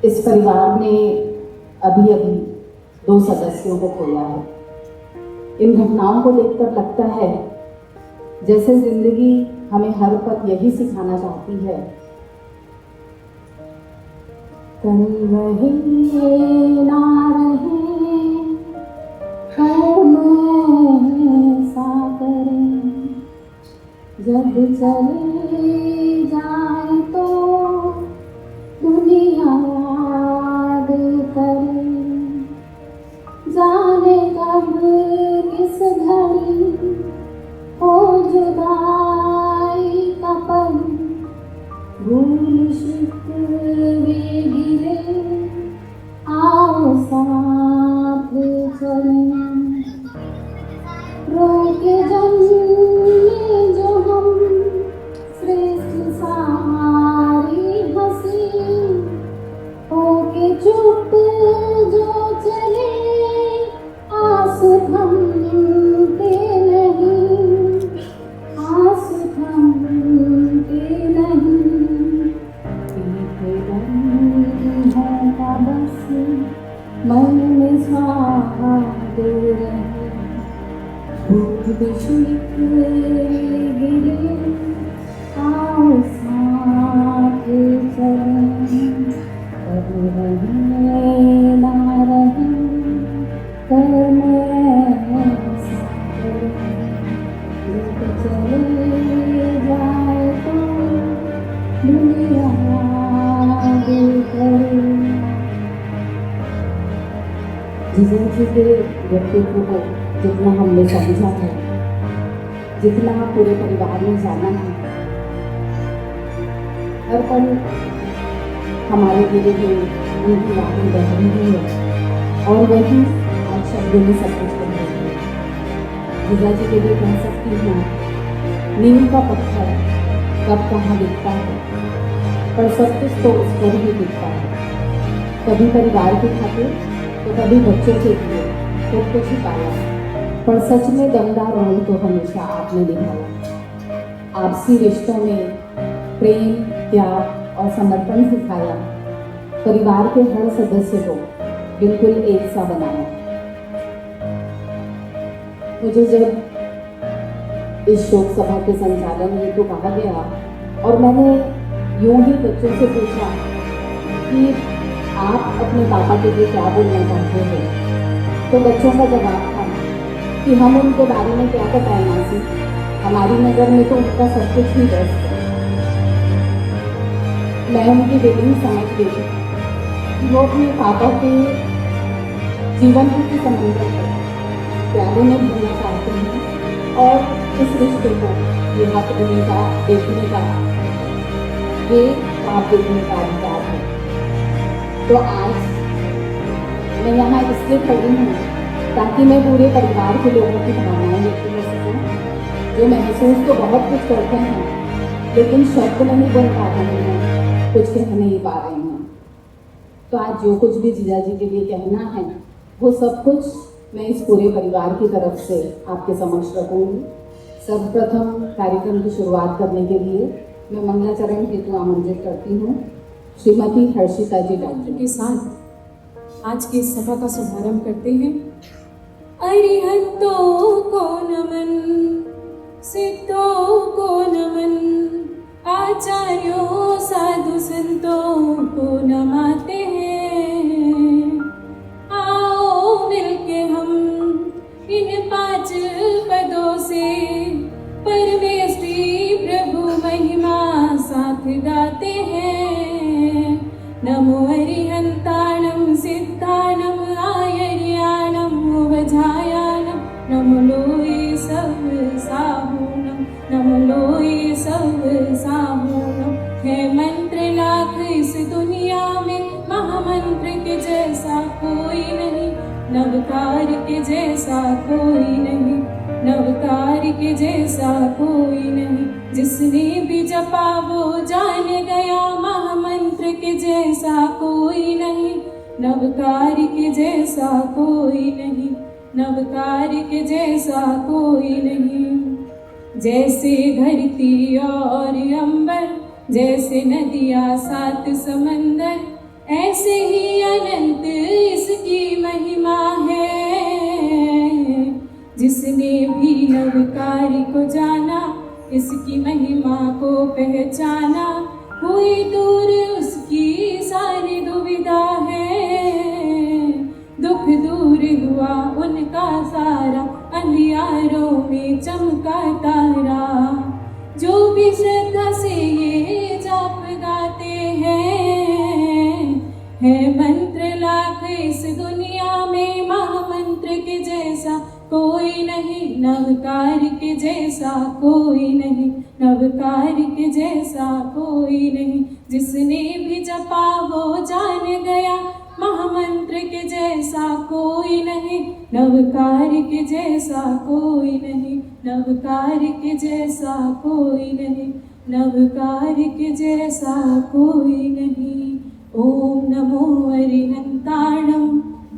इस परिवार ने अभी अभी 2 सदस्यों को खोया है। इन घटनाओं को देखकर लगता है जैसे जिंदगी हमें हर पल यही सिखाना चाहती है, कल रहे ना रहे कर्म ऐसा करें, जब चले जाए तो दुनिया याद करे, जाने कब किस घड़ी हो जुदाई का पल, भूल शिकवे गिरे आओ साथ चलें, रोके जन्मे जो हम श्रेष्ठ सारी हंसी, होके चुप जो चले आस थमते नहीं, आस थमते नहीं, पीछे बंधों का बस मन में साथ रहे, भूल शिकवे गिरे आओ साथ चलें, कब रहे ना रहे कर्म ऐसा करें, जब चले जाए तो दुनिया याद करे। जीजा जी के व्यक्तित्व को जितना हमने समझा है, जितना पूरे परिवार ने जाना है, हर पल हमारे धीरे धीरे उनकी बातें बह रही है और वही आज शब्दों में सब कुछ कर रही है। जीजा जी के लिए कह सकती हूँ, नींव का पत्थर कब कहाँ दिखता है, पर सब कुछ तो उस पर ही दिखता है। कभी परिवार के खातिर तो कभी बच्चों के लिए खुद को छिपाया, पर सच में दमदार रोल तो हमेशा आपने निभाया। आपसी रिश्तों में प्रेम, त्याग और समर्पण सिखाया, परिवार के हर सदस्य को बिल्कुल एक सा बनाया। मुझे जब इस शोक सभा के संचालन हेतु कहा गया और मैंने यूं ही बच्चों से पूछा कि आप अपने पापा के लिए क्या बोलना चाहते हैं, तो बच्चों का जवाब था कि हम उनके बारे में क्या बताएं मासी, हमारी नज़र में तो उनका सब कुछ ही बेस्ट है। मैं उनकी फीलिंग समझ गई कि वो अपने पापा के जीवन के संबंध पर प्यारे में भूलना चाहते हैं और इस रिश्ते को ये हक देने का, देखने का, ये आप देखने का अधिकार है। तो आज मैं यहाँ इसलिए खड़ी हूँ ताकि मैं पूरे परिवार के लोगों की भावनाएं व्यक्त कर सकूँ, जो महसूस तो बहुत कुछ करते हैं लेकिन शब्द नहीं बोल पा रहे हैं, कुछ कह नहीं पा रहे हैं। तो आज जो कुछ भी जीजा जी के लिए कहना है वो सब कुछ मैं इस पूरे परिवार की तरफ से आपके समक्ष रखूँगी। सर्वप्रथम कार्यक्रम की शुरुआत करने के लिए मैं मंगलाचरण हेतु आमंत्रित करती हूँ श्रीमती हर्षिता जी डॉक्टर के साथ आज की सभा का शुभारंभ करते हैं। अरिहंतों को नमन, सिद्धों को नमन, आचार्यों साधु संतों को नमाते हैं। आओ मिलके हम इन 5 पदों से परमेश्वरी प्रभु महिमा साथ गाते हैं। नमो अरिहंताणं सिद्धाणं आयर्याणं वजायानं, नमो लोये सर्व साहूणं, नमो लोये सर्व साहूणं। है मंत्र लाख इस दुनिया में, महामंत्र के जैसा कोई नहीं, नवकार के जैसा कोई नहीं, नवकार के जैसा कोई नहीं। जिसने भी जपा वो जान गया, महामंत्र के जैसा कोई नहीं, नवकार के जैसा कोई नहीं, नवकार के जैसा कोई नहीं। जैसे धरती और अंबर, जैसे नदियाँ 7 समंदर, ऐसे ही अनंत इसकी महिमा है। जिसने भी नव कार्य को जाना, इसकी महिमा को पहचाना, हुई दूर उसकी सारी दुविधा है। दुख दूर हुआ उनका सारा, अंधियारों में चमका तारा। जो भी श्रद्धा से ये जाप गाते हैं, है मंत्र लाख इस दुनिया में, महामंत्र के जैसा कोई नहीं, नवकार के जैसा कोई नहीं, नवकार के जैसा कोई नहीं। जिसने भी जपा वो जान गया, महामंत्र के जैसा कोई नहीं, नवकार के जैसा कोई नहीं, नवकार के जैसा कोई नहीं, नवकार के जैसा कोई नहीं। ओम नमो अरिहंताणम,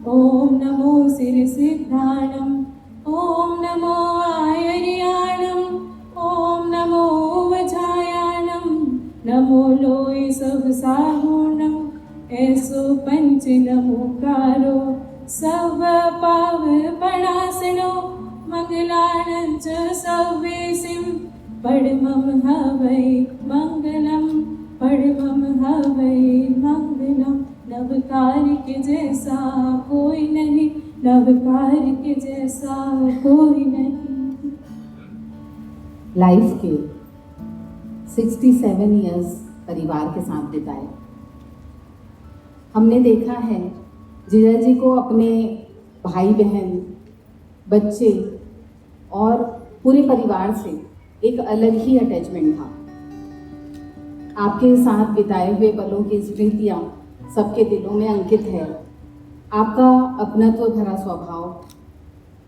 ओम नमो सिरसिद्धाणम, ओम नमो आयर्याणम, ओम नमो वज्रायाणम, नमो लोय सब साहूणम, ऐसो पंच नमोकारो सर्व पाव पणासनो, मंगलानं च सर्वेसिं परमं हवै मंगलम, परमं हवै मंगलम। नवकार के जैसा कोई नहीं, नवकार के जैसा कोई नहीं। लाइफ के 67 इयर्स परिवार के साथ बिताए। हमने देखा है जीजा जी को अपने भाई बहन, बच्चे और पूरे परिवार से एक अलग ही अटैचमेंट था। आपके साथ बिताए हुए पलों की स्मृतियाँ सबके दिलों में अंकित है। आपका अपनत्व भरा स्वभाव,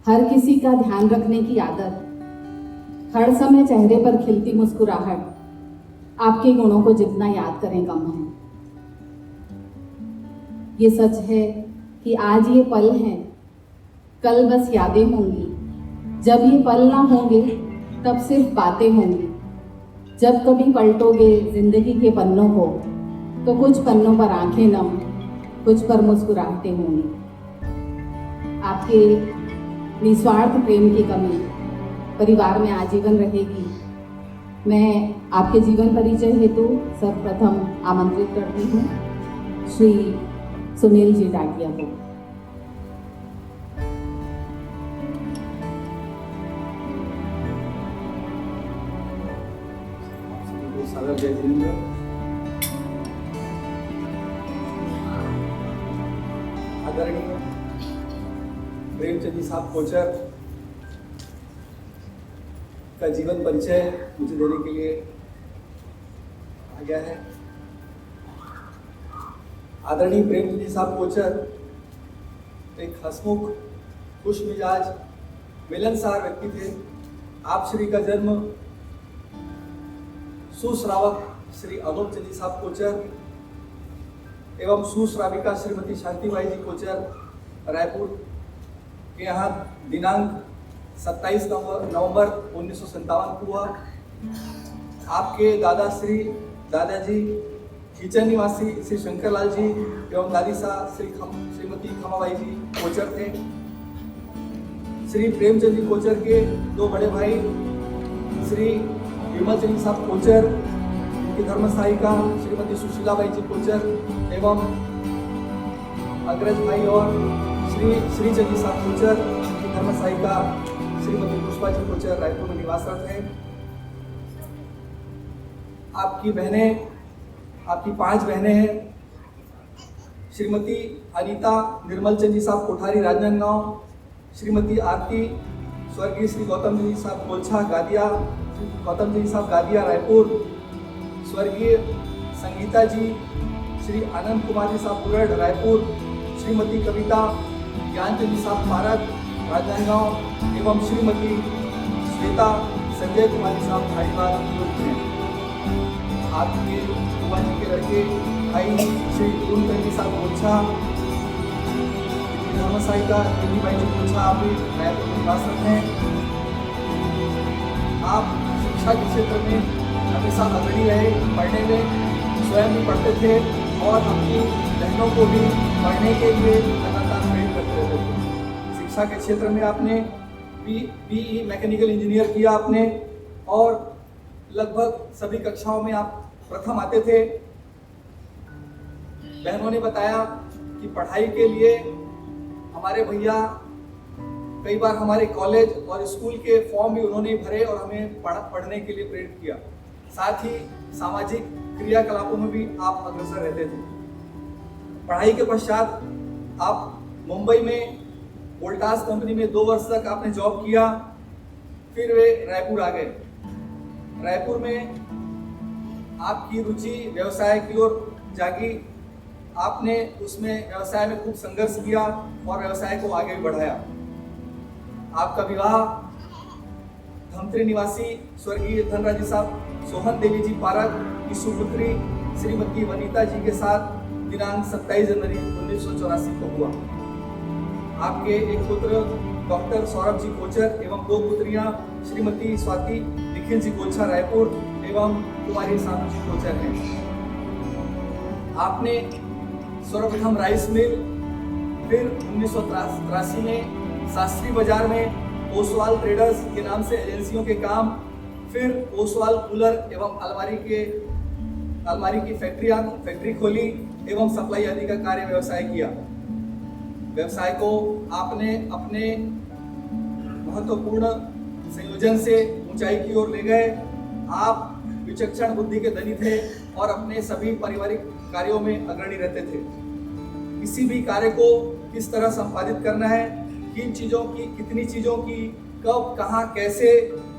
हर किसी का ध्यान रखने की आदत, हर समय चेहरे पर खिलती मुस्कुराहट, आपके गुणों को जितना याद करें कम है। ये सच है कि आज ये पल हैं, कल बस यादें होंगी। जब ये पल ना होंगे तब सिर्फ बातें होंगी। जब कभी पलटोगे जिंदगी के पन्नों को, तो कुछ पन्नों पर आंखें नम, कुछ पर मुस्कुराहटें होंगी। आपके निस्वार्थ प्रेम की कमी परिवार में आजीवन रहेगी। मैं आपके जीवन परिचय हेतु सर्वप्रथम आमंत्रित करती हूँ श्री सुनील जी टाटिया को। सादर जय जिनेंद्र। आदरणीय प्रेमचंद जी साहब कोचर का जीवन परिचय मुझे देने के लिए आ गया है। आदरणीय प्रेमचंद जी साहब कोचर एक हंसमुख, खुश मिजाज, मिलनसार व्यक्ति थे। आप श्री का जन्म सुश्रावक श्री अनूप चंद जी साहब कोचर एवं सुश्राविका श्रीमती शांतिबाई जी कोचर रायपुर के यहाँ दिनांक 27 नवंबर 1957 को हुआ। आपके दादाजी खींचन निवासी श्री शंकरलाल जी एवं दादी साहब श्रीमती खमाबाई जी कोचर थे। श्री प्रेमचंद जी कोचर के दो बड़े भाई श्री विमल चंद जी साहब कोचर, उनकी धर्म सहायिका श्रीमती सुशीलाबाई जी कोचर एवं अग्रज भाई और श्री चंद जी साहब कोचर, उनकी धर्म सहायिका श्रीमती पुष्पा जी कोचर रायपुर में निवासरत हैं। आपकी 5 बहनें हैं। श्रीमती अनीता निर्मल चंद जी साहब कोठारी राजनांदगांव, श्रीमती आरती स्वर्गीय श्री गौतम जी साहब कोल्छा गादिया, गौतम जी साहब गादिया रायपुर, स्वर्गीय संगीता जी श्री आनंद कुमार जी साहब बुरड रायपुर, श्रीमती कविता ज्ञानचंद जी साहब पारक राजनांदगांव एवं श्रीमती श्वेता संजय कुमार जी साहब धारीवाल हैं। आपके बुआ जी के लड़के भाई श्री गुरुचंद जी साहब कोल्छा, धर्म सहायिका भाई जी कोल्छा आप भी रायपुर में निवासरत हैं। आप शिक्षा के क्षेत्र में हमेशा अग्रणी रहे, पढ़ने में स्वयं भी पढ़ते थे और अपनी बहनों को भी पढ़ने के लिए लगातार प्रेरित करते रहते थे। शिक्षा के क्षेत्र में आपने बीई मैकेनिकल इंजीनियर किया आपने, और लगभग सभी कक्षाओं में आप प्रथम आते थे। बहनों ने बताया कि पढ़ाई के लिए हमारे भैया कई बार हमारे कॉलेज और स्कूल के फॉर्म भी उन्होंने भरे और हमें पढ़ने के लिए प्रेरित किया। साथ ही सामाजिक क्रियाकलापों में भी आप अग्रसर रहते थे। पढ़ाई के पश्चात आप मुंबई में वोल्टास कंपनी में 2 वर्ष तक आपने जॉब किया, फिर वे रायपुर आ गए। रायपुर में आपकी रुचि व्यवसाय की ओर जागी। आपने उसमें व्यवसाय में खूब संघर्ष किया और व्यवसाय को आगे भी बढ़ाया। आपका विवाह धमत्री निवासी स्वर्गीय धनराजी साहब सोहन देवी जी पारक की सुपुत्री श्रीमती वनीता जी के साथ दिनांक 27 जनवरी 1984 को हुआ। आपके एक पुत्र डॉक्टर सौरभ जी कोचर एवं 2 पुत्रियां श्रीमती स्वाति निखिल जी कोचर रायपुर एवं कुमारी सानू जी कोचर हैं। आपने सर्वप्रथम राइस मिल, फिर 1983 में शास्त्री बाजार में ओसवाल ट्रेडर्स के नाम से एजेंसियों के काम, फिर ओसवाल कूलर एवं अलमारी की फैक्ट्री खोली एवं सप्लाई आदि का कार्य व्यवसाय किया। व्यवसाय को आपने अपने महत्वपूर्ण संयोजन से ऊंचाई की ओर ले गए। आप विचक्षण बुद्धि के धनी थे और अपने सभी पारिवारिक कार्यों में अग्रणी रहते थे। किसी भी कार्य को किस तरह संपादित करना है, किन चीज़ों की, कितनी चीज़ों की, कब, कहाँ, कैसे,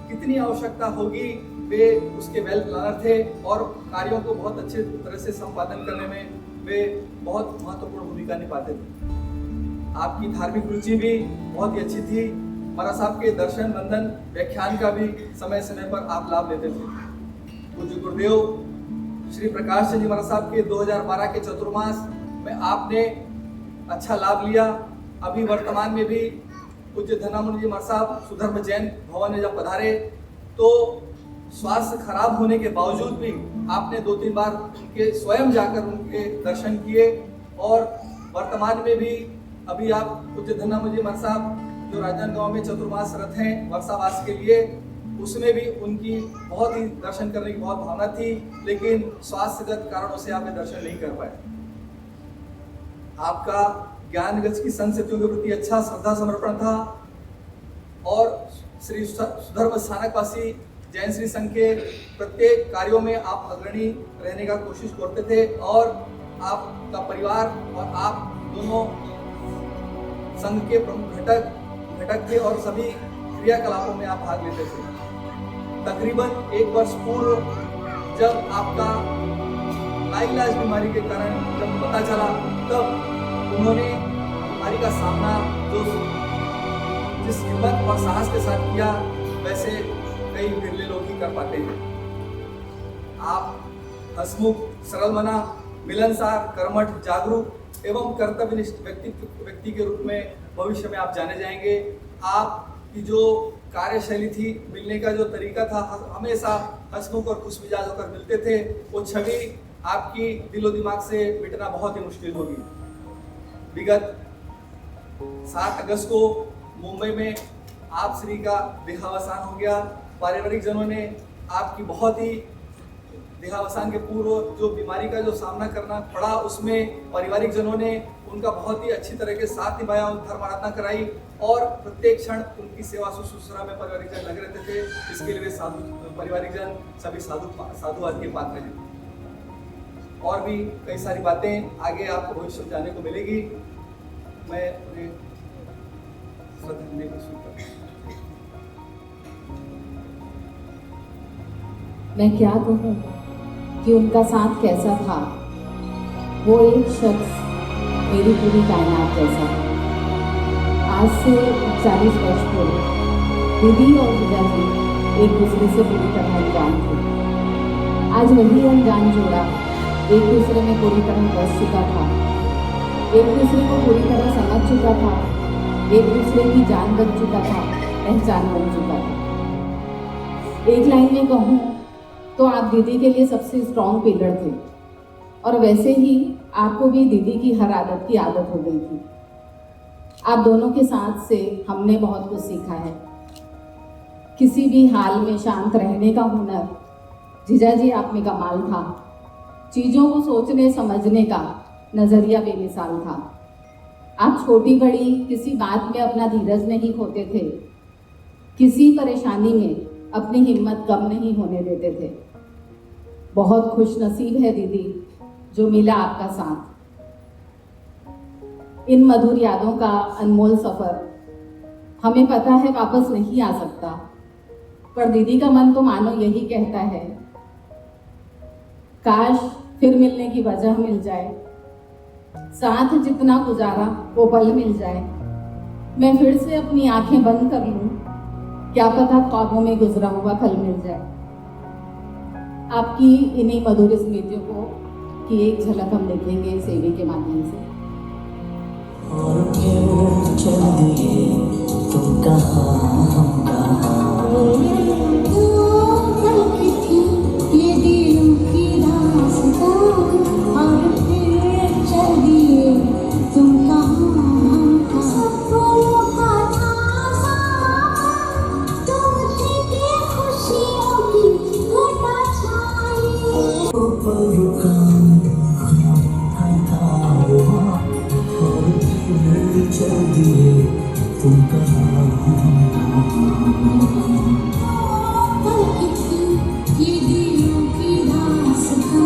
कितनी आवश्यकता होगी, वे उसके वेल प्लानर थे और कार्यों को बहुत अच्छे तरह से संपादन करने में वे बहुत महत्वपूर्ण भूमिका निभाते थे। आपकी धार्मिक रुचि भी बहुत ही अच्छी थी। महाराज साहब के दर्शन बंदन व्याख्यान का भी समय समय पर आप लाभ लेते थे। पूज्य गुरुदेव श्री प्रकाश जी महाराज साहब के 2012 के चतुर्मास में आपने अच्छा लाभ लिया। अभी वर्तमान में भी पूज्य धनामुनि जी महाराज साहब सुधर्म जैन भवन में जब पधारे तो स्वास्थ्य खराब होने के बावजूद भी आपने 2-3 बार उनके स्वयं जाकर उनके दर्शन किए। और वर्तमान में भी अभी आप पूज्य धनामुनि जी महाराज साहब जो राजनांदगांव में चतुर्मास रथ हैं वर्षावास के लिए, उसमें भी उनकी बहुत ही दर्शन करने की बहुत भावना थी, लेकिन स्वास्थ्यगत कारणों से आपने दर्शन नहीं कर पाए। आपका ज्ञानगंज की संस्थितियों के प्रति अच्छा श्रद्धा समर्पण था और श्री सुधर्म स्थानकवासी जैन श्री संघ के प्रत्येक कार्यों में आप अग्रणी रहने का कोशिश करते थे और आपका परिवार और आप दोनों संघ के प्रमुख घटक थे और सभी क्रियाकलापों में आप भाग लेते थे। तकरीबन 1 वर्ष पूर्व जब आपका लाइलाज बीमारी के कारण जब पता चला, तब उन्होंने बीमारी का सामना जो जिस हिम्मत और साहस के साथ किया, वैसे कई बिरले लोग ही कर पाते हैं। आप हंसमुख, सरल मना, मिलनसार, कर्मठ, जागरूक एवं कर्तव्यनिष्ठ व्यक्ति के रूप में भविष्य में आप जाने जाएंगे। आपकी जो कार्यशैली थी, मिलने का जो तरीका था, हमेशा हंसमुख और खुश मिजाज होकर मिलते थे, वो छवि आपकी दिलो दिमाग से मिटना बहुत ही मुश्किल होगी। विगत 7 अगस्त को मुंबई में आप श्री का देहावसान हो गया। पारिवारिक जनों ने आपकी बहुत ही देहावसान के पूर्व जो बीमारी का जो सामना करना पड़ा, उसमें पारिवारिक जनों ने उनका बहुत ही अच्छी तरह के साथ निभाया, धर्म आराधना कराई और प्रत्येक क्षण उनकी सेवा शुश्रूषा में पारिवारिक जन लगे रहते थे। इसके लिए वे पारिवारिक जन सभी साधुवाद के पात्र हैं। और भी कई सारी बातें आगे आपको भविष्य में जानने को मिलेगी। मैं उन्हें श्रद्धांजलि करता हूं। मैं क्या कहूँ कि उनका साथ कैसा था। वो एक शख्स मेरी पूरी कायनात जैसा था। आज से 40 वर्ष पूर्व दीदी और जीजा जी एक दूसरे से पूरी तरह अनजान थे। आज वही अनजान जोड़ा एक दूसरे में पूरी तरह बस चुका था, एक दूसरे को पूरी तरह समझ चुका था, एक दूसरे की जान बन चुका था, पहचान बन चुका था। एक लाइन में कहूँ तो आप दीदी के लिए सबसे स्ट्रॉन्ग पिलर थे। और वैसे ही आपको भी दीदी की हर आदत की आदत हो गई थी। आप दोनों के साथ से हमने बहुत कुछ सीखा है। किसी भी हाल में शांत रहने का हुनर जीजा जी आप में कमाल था। चीज़ों को सोचने समझने का नज़रिया बेमिसाल था। आप छोटी बड़ी किसी बात में अपना धीरज नहीं खोते थे। किसी परेशानी में अपनी हिम्मत कम नहीं होने देते थे। बहुत खुश नसीब है दीदी जो मिला आपका साथ। इन मधुर यादों का अनमोल सफ़र हमें पता है वापस नहीं आ सकता, पर दीदी का मन तो मानो यही कहता है, काश फिर मिलने की वजह मिल जाए, साथ जितना गुजारा वो पल मिल जाए। मैं फिर से अपनी आंखें बंद कर लूं, क्या पता ख्वाबों में गुजरा हुआ कल मिल जाए। आपकी इन्हीं मधुर स्मृतियों को की एक झलक हम देखेंगे सेवी के माध्यम से। और फिर चल दिए तुम कहाँ हम कहाँ, ये दिलों की रास्ता, और फिर चल दिए तुम कहाँ हम कहाँ। फूलों का ताज़ा तुम थे खुशियों की घटा छाई। ऊपर रुका था और फिर चल दिए तुम कहाँ हम कहाँ। ये दिलों की रास्ता,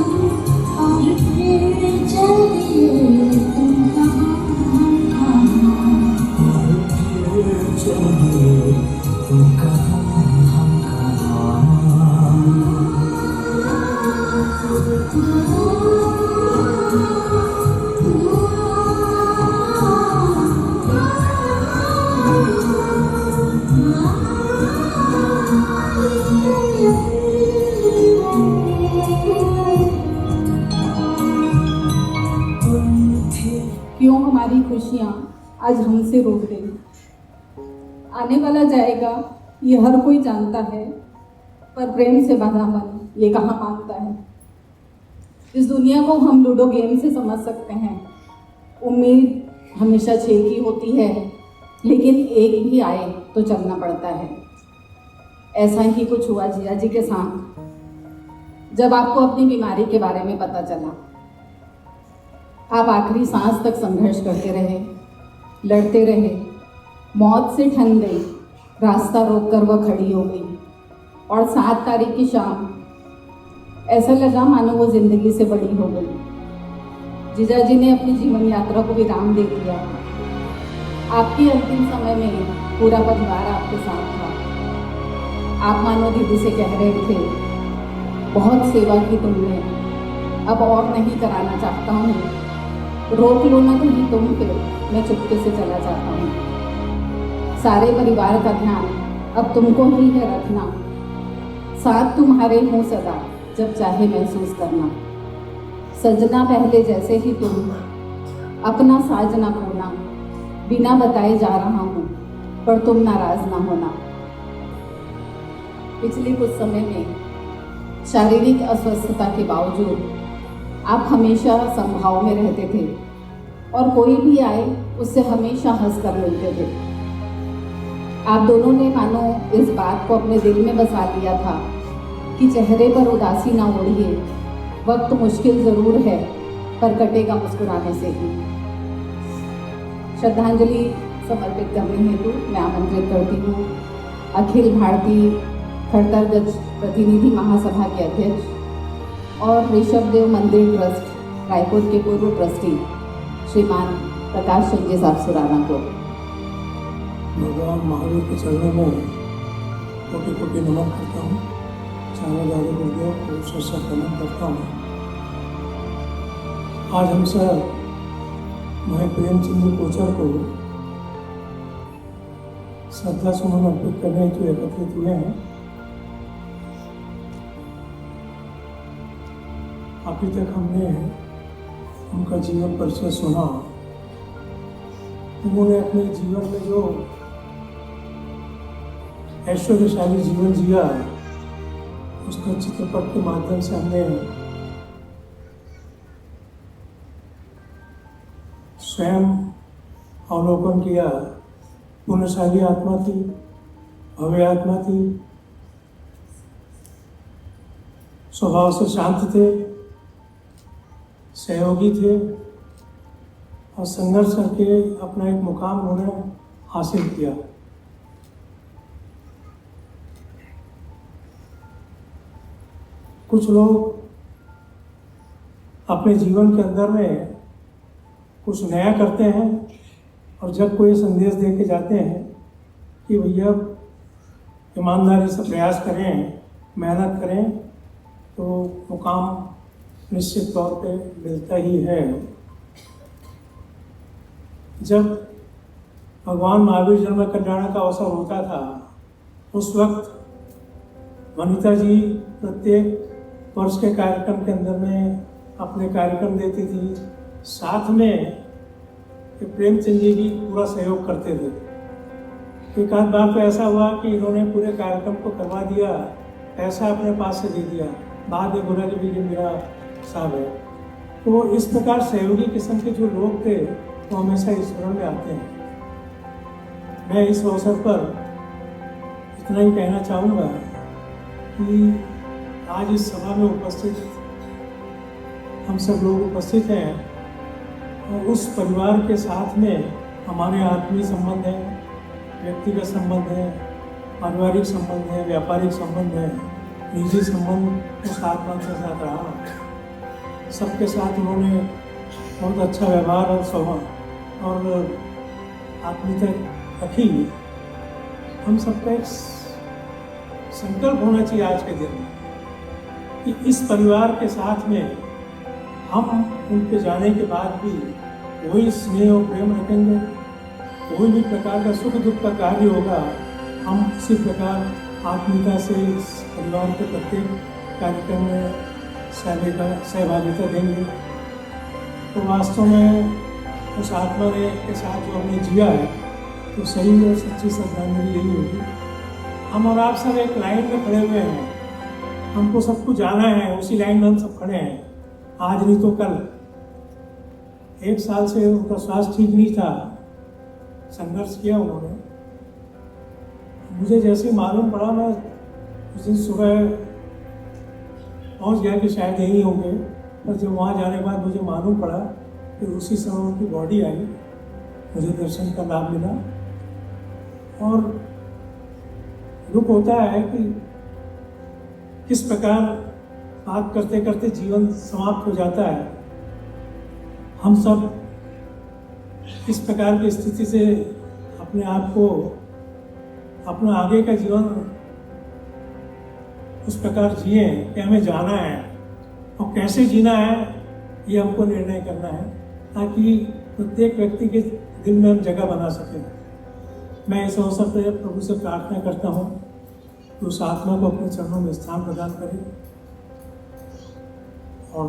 और फिर चल दिए तुम कहाँ हम कहाँ। और फिर चल दिए तुम कहाँ हम कहाँ। क्यों हमारी खुशियाँ आज हमसे रोक गई। आने वाला जाएगा ये हर कोई जानता है, पर प्रेम से बंधा मन ये कहाँ मानता है। इस दुनिया को हम लूडो गेम से समझ सकते हैं। उम्मीद हमेशा 6 की होती है, लेकिन एक भी आए तो चलना पड़ता है। ऐसा ही कुछ हुआ जिया जी के साथ जब आपको अपनी बीमारी के बारे में पता चला। आप आखिरी सांस तक संघर्ष करते रहे, लड़ते रहे। मौत से ठन गई, रास्ता रोककर वह खड़ी हो गई, और 7 तारीख की शाम ऐसा लगा मानो वो जिंदगी से बड़ी हो गई। जीजा जी ने अपनी जीवन यात्रा को विराम दे दिया। आपके अंतिम समय में पूरा परिवार आपके साथ था। आप मानो दीदी से कह रहे थे, बहुत सेवा की तुमने, अब और नहीं कराना चाहता हूँ, रोक लो ना कहीं तुम, फिर मैं चुपके से चला जाता हूँ। सारे परिवार का ध्यान अब तुमको ही है रखना, साथ तुम्हारे हूँ सदा जब चाहे महसूस करना। सजना पहले जैसे ही तुम, अपना साज ना खोना, बिना बताए जा रहा हूँ पर तुम नाराज ना होना। पिछले कुछ समय में शारीरिक अस्वस्थता के बावजूद आप हमेशा संभाव में रहते थे, और कोई भी आए उससे हमेशा हंस कर मिलते थे। आप दोनों ने मानो इस बात को अपने दिल में बसा लिया था कि चेहरे पर उदासी ना ओढ़िए, वक्त मुश्किल ज़रूर है पर कटेगा मुस्कुराने से ही। श्रद्धांजलि समर्पित करने हेतु मैं आमंत्रित करती हूँ अखिल भारतीय खड़तर गज प्रतिनिधि महासभा के अध्यक्ष और ऋषभ देव मंदिर ट्रस्ट रायपुर के पूर्व ट्रस्टी श्रीमान प्रकाश संजय साहब सुराना को। भगवान महावीर के चरणों में कोटि कोटि नमन करता हूँ। चारों दादे गुरुदेव को सच्चा प्रणाम करता हूँ। आज हम सब भाई प्रेमचंद कोचर को श्रद्धा सुमन अर्पित करने हेतु एकत्रित हुए हैं। अभी तक हमने उनका जीवन परिचय सुना। उन्होंने अपने जीवन में जो ऐश्वर्यशाली जीवन जिया उसका चित्रपट के माध्यम से हमने स्वयं अवलोकन किया, पुण्यशाली आत्मा थी, भव्य आत्मा थी, स्वभाव से शांत थे, सहयोगी थे और संघर्ष करके अपना एक मुकाम उन्होंने हासिल किया। कुछ लोग अपने जीवन के अंदर में कुछ नया करते हैं और जब कोई संदेश दे के जाते हैं कि भैया ईमानदारी से प्रयास करें, मेहनत करें, तो मुकाम निश्चित तौर पे मिलता ही है। जब भगवान महावीर जन्म कल्याण का अवसर होता था, उस वक्त वनिता जी प्रत्येक वर्ष के कार्यक्रम के अंदर में अपने कार्यक्रम देती थी। साथ में प्रेमचंद जी भी पूरा सहयोग करते थे। एक आध बार तो ऐसा हुआ कि इन्होंने पूरे कार्यक्रम को करवा दिया, पैसा अपने पास से दे दिया, बाद में बोला कि ये मेरा साहब है। तो इस प्रकार सहयोगी किस्म के जो लोग थे वो हमेशा ईश्वर में आते हैं। मैं इस अवसर पर इतना ही कहना चाहूँगा कि आज इस सभा में उपस्थित हम सब लोग उपस्थित हैं और उस परिवार के साथ में हमारे आत्मीय संबंध हैं, व्यक्तिगत संबंध है, पारिवारिक संबंध है, व्यापारिक संबंध है, निजी संबंध उस आत्मा के साथ रहा। सबके साथ उन्होंने बहुत अच्छा व्यवहार और स्वभाव और आत्मीयता रखी। हम सबका एक संकल्प होना चाहिए आज के दिन में कि इस परिवार के साथ में हम उनके जाने के बाद भी वही स्नेह और प्रेम रखेंगे। कोई भी प्रकार का सुख दुख का कार्य होगा, हम उसी प्रकार आत्मीयता से इस परिवार के प्रत्येक कार्यक्रम में सहभागिता देंगे। तो वास्तव में उस आत्मा ने के साथ जो हमने जिया है तो सही और सच्ची श्रद्धांजलि यही होगी। हम और आप सब एक लाइन में खड़े हुए हैं, हमको सबको जाना है, उसी लाइन में हम सब खड़े हैं। आज नहीं तो कल। 1 साल से उनका स्वास्थ्य ठीक नहीं था, संघर्ष किया उन्होंने। मुझे जैसे मालूम पड़ा, मैं उस दिन सुबह पहुंच गया कि शायद यहीं होंगे, पर जब वहाँ जाने के बाद मुझे मालूम पड़ा कि उसी समय उनकी बॉडी आई, मुझे दर्शन का लाभ मिला। और दुख होता है कि किस प्रकार बात करते करते जीवन समाप्त हो जाता है। हम सब इस प्रकार की स्थिति से अपने आप को, अपना आगे का जीवन उस प्रकार जिए कि हमें जाना है और कैसे जीना है ये हमको निर्णय करना है, ताकि प्रत्येक व्यक्ति के दिल में हम जगह बना सकें। मैं इस अवसर पर प्रभु से प्रार्थना करता हूँ कि उस आत्मा को अपने चरणों में स्थान प्रदान करें और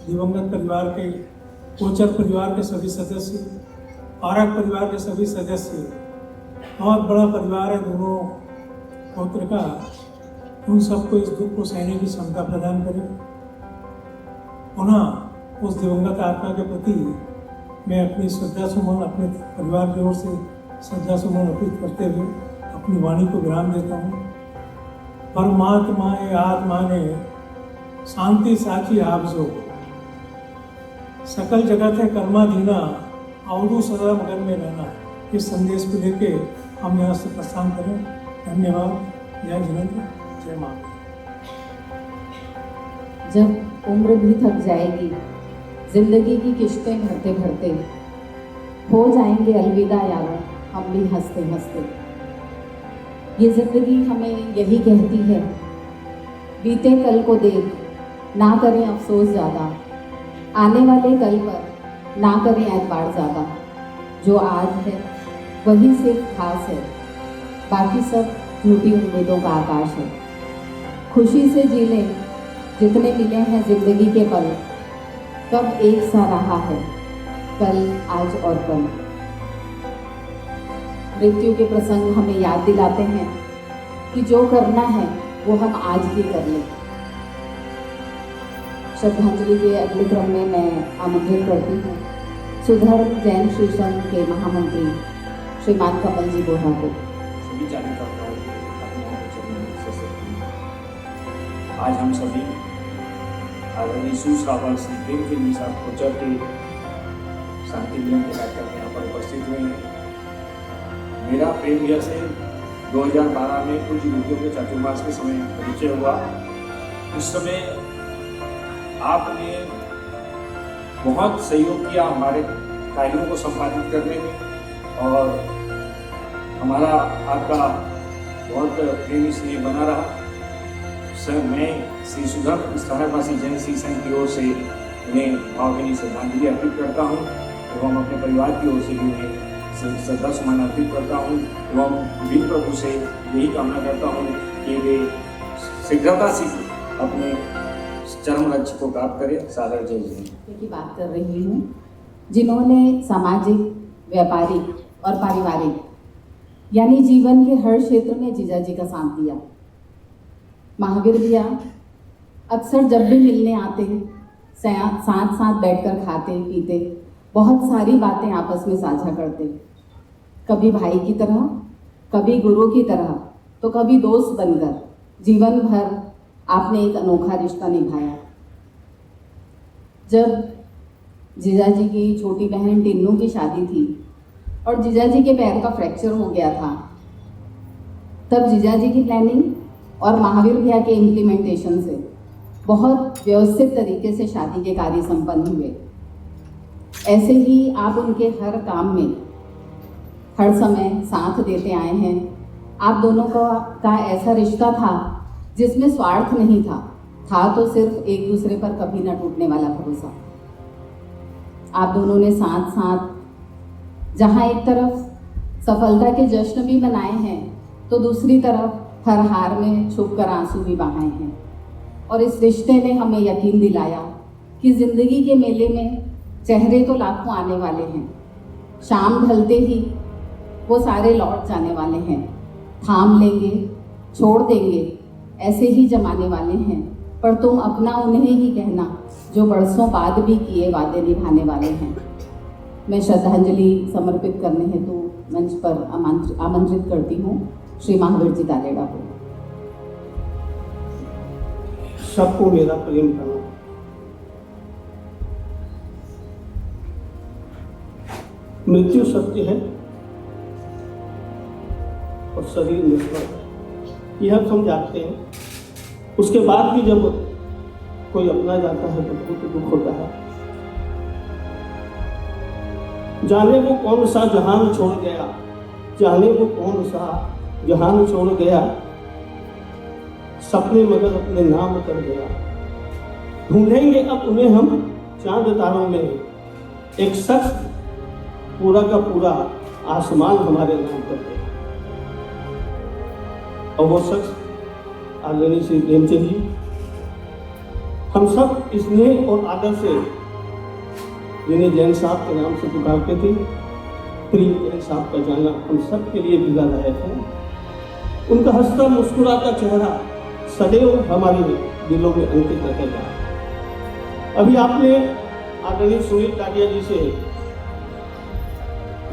दिवंगत परिवार के, कोचर परिवार के सभी सदस्य, पारक परिवार के सभी सदस्य, बहुत बड़ा परिवार है दोनों गोत्र का, उन सबको इस दुख को सहने की क्षमता प्रदान करें। पुनः उस दिवंगत आत्मा के प्रति मैं अपनी श्रद्धा सुमन, अपने परिवार की ओर से श्रद्धा सुमन अर्पित करते हुए अपनी वाणी को विराम देता हूँ। परमात्मा आत्मा ने शांति साची आपजो, सकल जगत है कर्माधीना, अवधु सदा मगन में रहना। इस संदेश को लेके हम यहाँ से प्रस्थान करें। धन्यवाद। जय जिनेंद्र, जय माँ। जब उम्र भी थक जाएगी, जिंदगी की किश्तें भरते भरते, हो जाएंगे अलविदा यारों हम भी हंसते हंसते। ये जिंदगी हमें यही कहती है, बीते कल को देख, ना करें अफसोस ज़्यादा, आने वाले कल पर ना करें एतबार ज़्यादा। जो आज है वही सिर्फ खास है, बाकी सब झूठी उम्मीदों का आकाश है। खुशी से जी लें जितने मिले हैं जिंदगी के पल, कब एक सा रहा है कल, आज और कल। मृत्यु के प्रसंग हमें याद दिलाते हैं कि जो करना है वो हम आज ही कर लें। श्रद्धांजलि के अगले क्रम में मैं आमंत्रित करती हूँ सुधर्म जैन श्री संघ के महामंत्री श्रीमान कमल जी बोरा को, सभी कार्यकर्ताओं को अपने चरणों में सशक्त। आज हम सभी आदरणीय सुश्रावक श्री प्रेमचंद साहब कोचर के शांति मिलन के कार्यक्रम में यहाँ पर उपस्थित हुए हैं। मेरा प्रेम भैया से 2012 में कुछ युवतियों के चातुर्मास के समय परिचय हुआ। उस समय आपने बहुत सहयोग किया हमारे कार्यों को संपादित करने में और हमारा आपका बहुत प्रेम इसलिए बना रहा। सर, मैं श्री सुधर्म स्थानकवासी जैन श्री संघ की ओर से उन्हें भावभीनी श्रद्धांजलि अर्पित करता हूँ एवं अपने परिवार की ओर से भी उन्हें श्रद्धा सुमन अर्पित करता हूँ एवं विल प्रभु से यही कामना करता हूँ कि वे शीघ्रता से अपने चरम लक्ष्य को प्राप्त करें। सादर जय जय की बात कर रही हूँ, जिन्होंने सामाजिक, व्यापारिक और पारिवारिक यानी जीवन के हर क्षेत्र में जीजा जी का साथ दिया। महावीर भैया अक्सर जब भी मिलने आते साथ साथ बैठकर खाते पीते, बहुत सारी बातें आपस में साझा करते, कभी भाई की तरह, कभी गुरु की तरह, तो कभी दोस्त बनकर जीवन भर आपने एक अनोखा रिश्ता निभाया। जब जीजा जी की छोटी बहन टिन्नू की शादी थी और जीजा जी के पैर का फ्रैक्चर हो गया था, तब जीजा जी की प्लानिंग और महावीर भैया के इम्प्लीमेंटेशन से बहुत व्यवस्थित तरीके से शादी के कार्य संपन्न हुए। ऐसे ही आप उनके हर काम में हर समय साथ देते आए हैं। आप दोनों का ऐसा रिश्ता था जिसमें स्वार्थ नहीं था तो सिर्फ एक दूसरे पर कभी न टूटने वाला भरोसा। आप दोनों ने साथ साथ जहाँ एक तरफ सफलता के जश्न भी मनाए हैं तो दूसरी तरफ हर हार में छुपकर आंसू भी बहाए हैं। और इस रिश्ते ने हमें यकीन दिलाया कि ज़िंदगी के मेले में चेहरे तो लाखों आने वाले हैं, शाम ढलते ही वो सारे लौट जाने वाले हैं। थाम लेंगे, छोड़ देंगे, ऐसे ही जमाने वाले हैं, पर तुम अपना उन्हें ही कहना जो बरसों बाद भी किए वादे निभाने वाले हैं। मैं श्रद्धांजलि समर्पित करने हेतु मंच पर आमंत्रित करती हूँ श्री महावीर जी तालेड़ा को। सबको मेरा प्रेम प्रणाम। मृत्यु सत्य है और शरीर नश्वर है, यह हम जानते हैं। उसके बाद भी जब कोई अपना जाता है तो बहुत दुख होता है। जाने वो कौन सा जहान छोड़ गया, जाने वो कौन सा जहान छोड़ गया, सपने मगर अपने नाम कर गया। ढूंढेंगे अब उन्हें हम चांद तारों में, एक शख्स पूरा का पूरा आसमान हमारे नाम कर गया। और वो शख्स आदरणीय श्री प्रेमचंद जी, हम सब स्नेह और आदर से जिन्हें जैन साहब के नाम से पुकारते थे, प्रिय जैन साहब का जाना हम सब के लिए बिगा रहे थे। उनका हंसता मुस्कुराता चेहरा सदैव हमारे दिलों में अंकित रहेगा। अभी आपने आदरणीय सुनील टाटिया जी से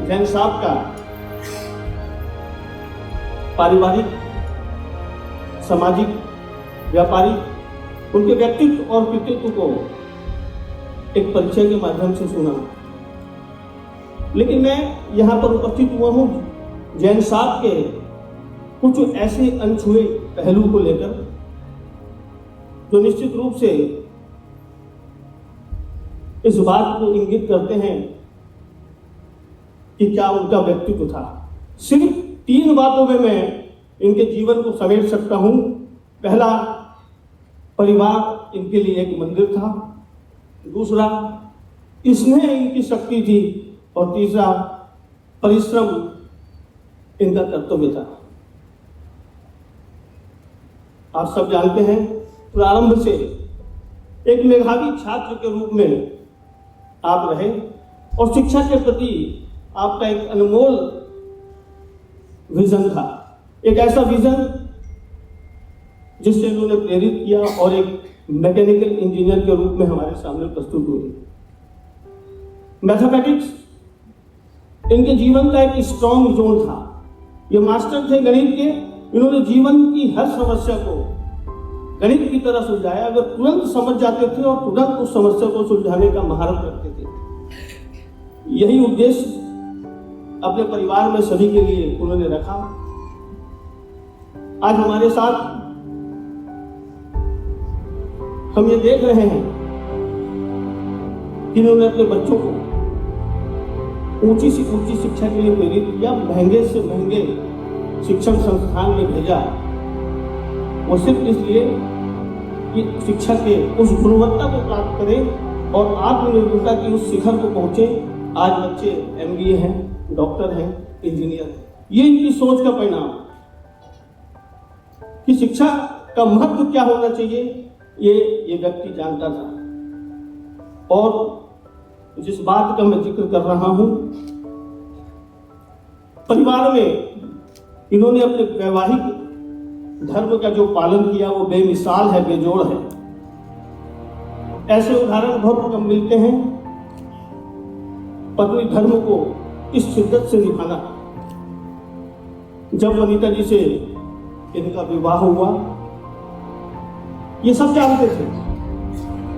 जैन साहब का पारिवारिक, सामाजिक, व्यापारिक, उनके व्यक्तित्व और कृतित्व को एक परिचय के माध्यम से सुना, लेकिन मैं यहाँ पर उपस्थित हुआ हूँ जैन साहब के कुछ ऐसे अनछुए पहलू को लेकर जो निश्चित रूप से इस बात को इंगित करते हैं कि क्या उनका व्यक्तित्व था। सिर्फ 3 बातों में मैं इनके जीवन को समेट सकता हूँ। पहला, परिवार इनके लिए एक मंदिर था। दूसरा, स्नेह इनकी शक्ति थी। और तीसरा, परिश्रम इनका कर्तव्य था। आप सब जानते हैं, प्रारंभ से एक मेधावी छात्र के रूप में आप रहे और शिक्षा के प्रति आपका एक अनमोल विजन था। एक ऐसा विजन जिससे उन्होंने प्रेरित किया और एक मैकेनिकल इंजीनियर के रूप में हमारे सामने प्रस्तुत हुए। मैथमेटिक्स इनके जीवन का एक स्ट्रॉन्ग जोन था। ये मास्टर थे गणित के। इन्होंने जीवन की हर समस्या को गणित की तरह सुलझाया। वे तुरंत समझ जाते थे और तुरंत उस समस्या को सुलझाने का महारत रखते थे। यही उद्देश्य अपने परिवार में सभी के लिए उन्होंने रखा। आज हमारे साथ हम ये देख रहे हैं कि इन्होंने अपने बच्चों को ऊंची से ऊंची शिक्षा के लिए प्रेरित किया, महंगे से महंगे शिक्षण संस्थान में भेजा। वो सिर्फ इसलिए कि शिक्षा के उस गुणवत्ता को प्राप्त करें और आत्मनिर्भरता की उस शिखर को पहुंचे। आज बच्चे MBA हैं, डॉक्टर हैं, इंजीनियर हैं। ये इनकी सोच का परिणाम कि शिक्षा का महत्व क्या होना चाहिए ये व्यक्ति जानता था। और जिस बात का मैं जिक्र कर रहा हूं, परिवार में इन्होंने अपने वैवाहिक धर्म का जो पालन किया वो बेमिसाल है, बेजोड़ है। ऐसे उदाहरण बहुत कम मिलते हैं। पत्नी धर्म को इस शिद्दत से निभाना। जब वनिता जी से इनका विवाह हुआ, ये सब जानते थे।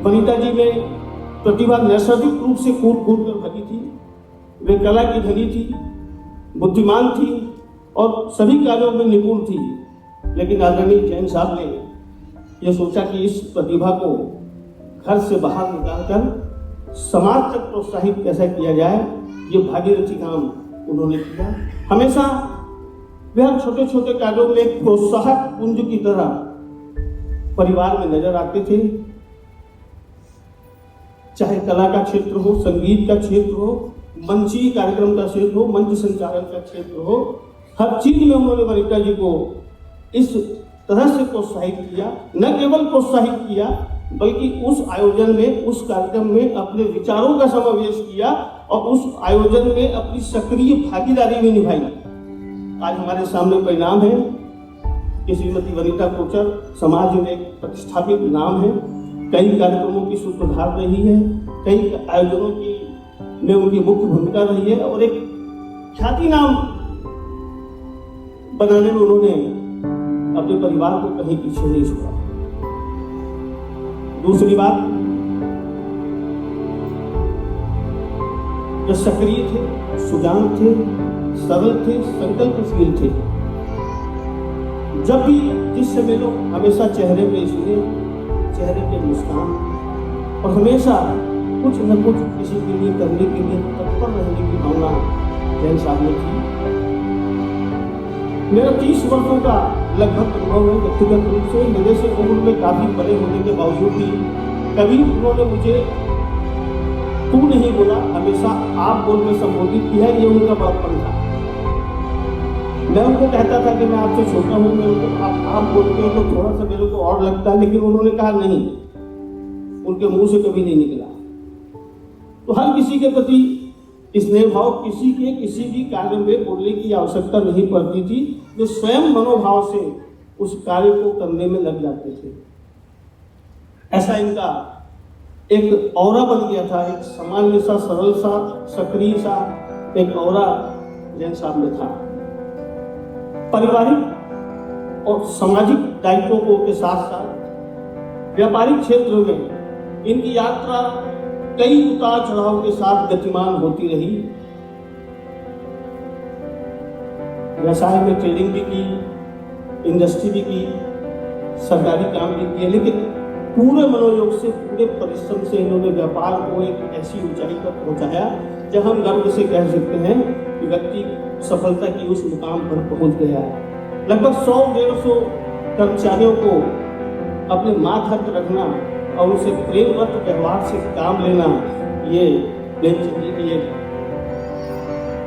वनिता जी में प्रतिभा नैसर्गिक रूप से कूद कूद कर भरी थी। वे कला की धनी थी, बुद्धिमान थी और सभी कार्यों में निपुण थी। लेकिन आदरणीय जैन साहब ने यह सोचा कि इस प्रतिभा को घर से बाहर निकालकर समाज तक प्रोत्साहित कैसे किया जाए। ये भागीरथी काम उन्होंने किया। हमेशा वे हर छोटे छोटे कार्यों में एक प्रोत्साहक पुंज की तरह परिवार में नजर आते थे। चाहे कला का क्षेत्र हो, संगीत का क्षेत्र हो, मंची कार्यक्रम का क्षेत्र हो, मंच संचालन का क्षेत्र हो, हर चीज में उन्होंने वनिता जी को इस तरह से प्रोत्साहित किया। न केवल प्रोत्साहित किया बल्कि उस आयोजन में, उस कार्यक्रम में अपने विचारों का समावेश किया और उस आयोजन में अपनी सक्रिय भागीदारी भी निभाई। आज हमारे सामने परिणाम है कि श्रीमती वनिता कोचर समाज में एक प्रतिष्ठापित नाम है। कई कार्यक्रमों की सूत्रधार रही है, कई आयोजनों की में उनकी मुख्य भूमिका रही है और एक ख्याति नाम बनाने में उन्होंने अपने परिवार को कहीं पीछे नहीं छोड़ा। दूसरी बात, जो सक्रिय थे, सुजान थे, सरल थे, संकल्पशील थे। जब भी जिससे मिलो हमेशा चेहरे पे स्नेह, चेहरे पे मुस्कान और हमेशा कुछ न कुछ किसी के लिए करने के लिए तत्पर रहने की भावना जैन साहब ने थी। मेरा 30 वर्षों का लगभग अनुभव है व्यक्तिगत रूप से। मेरे से उम्र में काफी बड़े होने के बावजूद भी कभी उन्होंने मुझे तू नहीं बोला, हमेशा आप बोल के संबोधित किया। ये उनका बड़प्पन था। मैं उनको कहता था कि मैं आपसे छोटा हूँ, मैं उनको आप बोलते हो तो थोड़ा सा मेरे को और लगता है, लेकिन उन्होंने कहा नहीं, उनके मुंह से कभी नहीं निकला। तो हर किसी के प्रति स्नेह भाव, किसी के किसी भी कार्य में बोलने की आवश्यकता नहीं पड़ती थी। जो स्वयं मनोभाव से उस कार्य को करने में लग जाते थे। ऐसा इनका एक औरा बन गया था, एक सामान्य सा, सरल सा, सक्रिय सा एक औरा जैन साहब में था। पारिवारिक और सामाजिक दायित्वों को के साथ साथ व्यापारिक क्षेत्र में इनकी यात्रा कई उतार चढ़ाव के साथ गतिमान होती रही। व्यवसाय में ट्रेडिंग भी की, इंडस्ट्री भी की, सरकारी काम भी किए, लेकिन पूरे मनोयोग से, पूरे परिश्रम से इन्होंने व्यापार को एक ऐसी ऊंचाई पर पहुंचाया जहां हम गर्व से कह सकते हैं कि व्यक्ति सफलता की उस मुकाम पर पहुंच गया है। लगभग 100-150 कर्मचारियों को अपने माथे पर रखना और उनसे प्रेमवत व्यवहार से काम लेना, ये प्रेमचंद जी की एक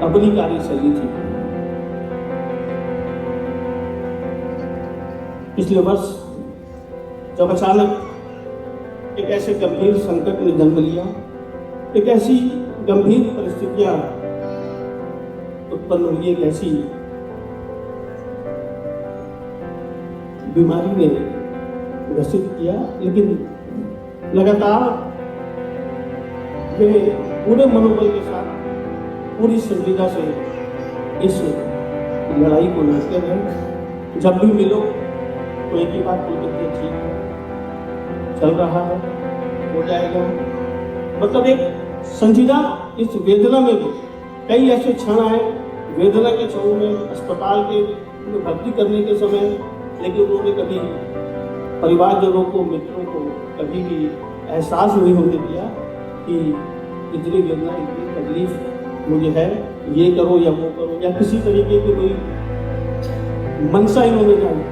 अपनी कार्यशैली थी। पिछले वर्ष जब अचानक एक ऐसे गंभीर संकट ने जन्म लिया, एक ऐसी गंभीर परिस्थितियां उत्पन्न हुई, एक ऐसी बीमारी ने ग्रसित किया, लेकिन लगातार वे पूरे मनोबल के साथ, पूरी संजीदा से इस लड़ाई को लड़ते रहे। जब भी मिलो तो एक ही बात बोलते थे, ठीक है, चल रहा है, हो जाएगा। मतलब एक संजीदा इस वेदना में भी कई ऐसे क्षण आए, वेदना के क्षणों में, अस्पताल के में भर्ती करने के समय, लेकिन उन्होंने कभी परिवारजनों को, मित्रों को कभी भी एहसास नहीं होने दिया कि इतनी वेदना, इतनी तकलीफ मुझे है, ये करो या वो करो, या किसी तरीके की कोई मनसा इन्होंने जानी।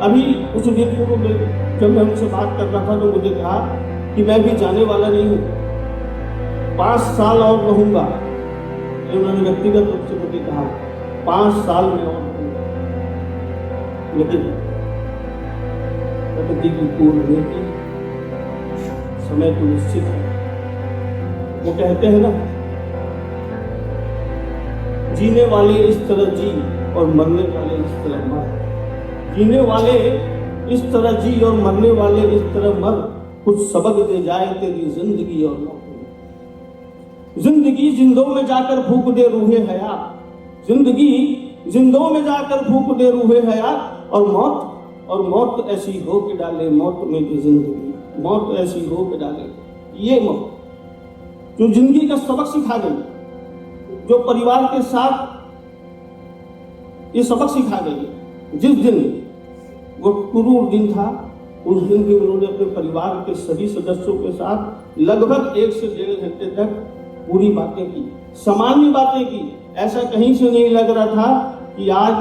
अभी कुछ दिन पूर्व में जब मैं उनसे बात कर रहा था तो मुझे कहा कि मैं भी जाने वाला नहीं हूँ, 5 साल और रहूंगा। उन्होंने व्यक्तिगत रूप से मुझे कहा 5 साल में और रहूंगा, लेकिन प्रकृति की पूर्ण नीति, समय तो निश्चित है। वो कहते हैं ना, जीने वाले इस तरह जी और मरने वाले इस तरह मर। जीने वाले इस तरह जी और मरने वाले इस तरह मर, कुछ सबक दे जाए तेरी जिंदगी और मौत। जिंदगी जिंदों में जाकर फूंक दे रूहे हयात, जिंदगी जिंदों में जाकर फूंक दे रूहे हयात, और मौत ऐसी हो के डाले मौत में भी जिंदगी, मौत ऐसी हो के डाले ये मौत जो जिंदगी का सबक सिखा गई, जो परिवार के साथ ये सबक सिखा गई। जिस दिन वो क्रूर दिन था, उस दिन भी उन्होंने अपने परिवार के सभी सदस्यों के साथ लगभग 1 से 1.5 घंटे तक पूरी बातें की, सामान्य बातें की। ऐसा कहीं से नहीं लग रहा था कि आज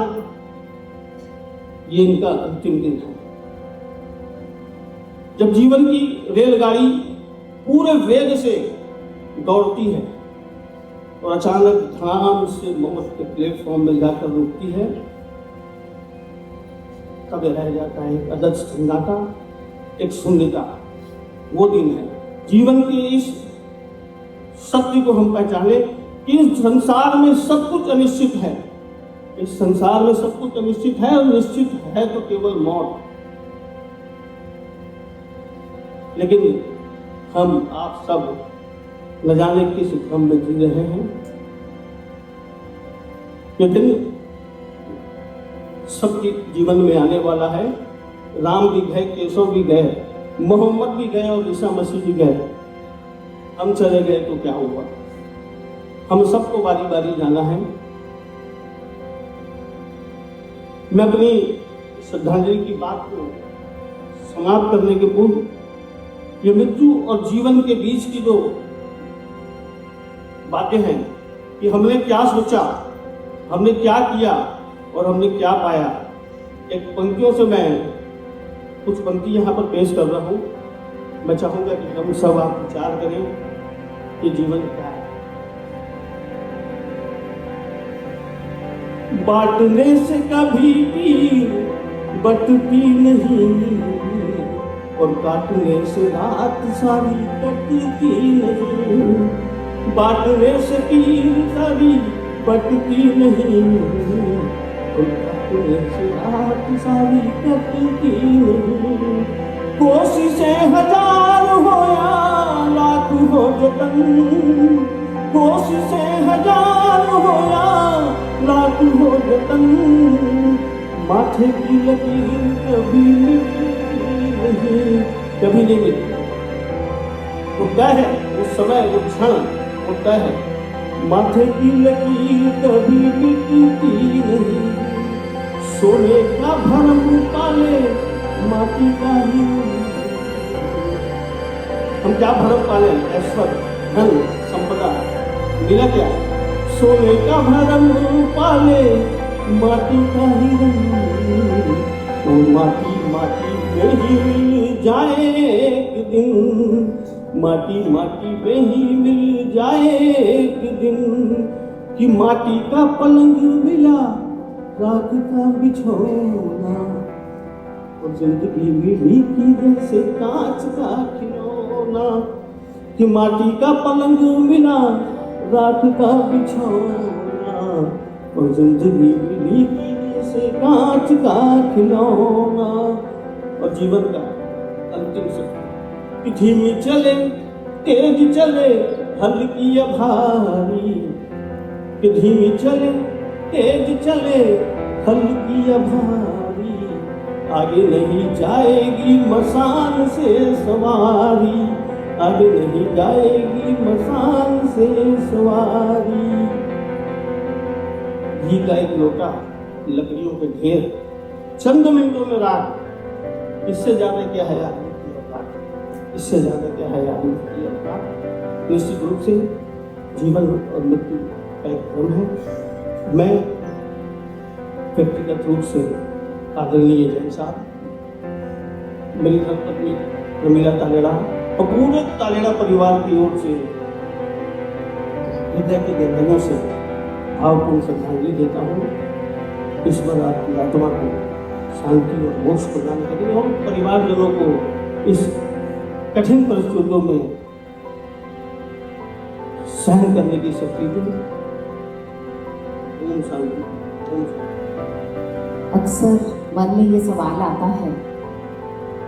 ये इनका अंतिम दिन है। जब जीवन की रेलगाड़ी पूरे वेग से दौड़ती है और अचानक धड़ाम से मौत के प्लेटफॉर्म में जाकर रुकती है, तब रह जाता है एक अदद सन्नाटा, एक शून्यता। वो दिन है जीवन के इस सत्य को हम पहचाने कि इस संसार में सब कुछ अनिश्चित है। इस संसार में सब कुछ अनिश्चित है, और निश्चित है तो केवल मौत। लेकिन हम आप सब न जाने किस भ्रम में जी रहे हैं। ये दिन सबके जीवन में आने वाला है। राम भी गए, केशव भी गए, मोहम्मद भी गए और ईसा मसीह भी गए। हम चले गए तो क्या हुआ? हम सबको बारी बारी जाना है। मैं अपनी श्रद्धांजलि की बात को समाप्त करने के पूर्व ये मृत्यु और जीवन के बीच की जो बातें हैं कि हमने क्या सोचा, हमने क्या किया और हमने क्या पाया, एक पंक्तियों से मैं कुछ पंक्ति यहाँ पर पेश कर रहा हूँ। मैं चाहूँगा कि हम सब आप विचार करें कि जीवन क्या है। बांटने से कभी भी बटती नहीं, और काटने से रात सारी कटती नहीं। बांटने से तीर सारी बटती नहीं, और काटने से रात सारी कटती नहीं। कोशिशें 1000 हो या लाख हो जतन, कोशिशें 1000 हो या लाख हो जतन, माथे की लकीर कभी नहीं, कभी नहीं मिलती। वो तय है, वो समय, वो क्षण, वो तय है। माथे की लकीर कभी मिटती नहीं। सोने का भरम पाले माटी का ही। हम क्या भरम पाले? ऐश्वर्य, धन, संपदा, मिला क्या? सोने का भरम पाले माटी का ही रंग, वो माटी माटी में ही मिल जाए एक दिन, माटी माटी में ही मिल जाए एक दिन, कि माटी का पलंग मिला, राख का बिछौना, और जिंदगी मिली की जैसे कांच का खिलौना, कि माटी का पलंग मिला, राख का बिछौना, और जिंदगी मिली की जैसे कांच का खिलौना। और जीवन का अंतिम सत्य कि धीमी चले, तेज चले, हल्की या भारी, कि धीमी चले तेज चले हल्की या भारी, आगे नहीं जाएगी मसान से सवारी, आगे नहीं जाएगी मसान से सवारी। घी का एक लोटा, लकड़ियों के ढेर, चंद मिनटों में राख, इससे ज्यादा क्या है आदमी की औकात, इससे ज्यादा क्या है आदमी की औकात। निश्चित रूप से जीवन और मृत्यु का एक क्रम है। मैं व्यक्तिगत रूप से आदरणीय जैन साहब, मेरी धर्मपत्नी प्रमीला तालेड़ा और पूरे तालेड़ा परिवार की ओर से हृदय के गहराइयों से भावपूर्ण श्रद्धांजलि देता हूँ। ईश्वर आपकी आत्मा को शांति और मोक्ष प्रदान करें और परिवारजनों को इस कठिन परिस्थितियों में सहन करने की शक्ति दें। ओम शांति, ओम शांति। अक्सर मन में ये सवाल आता है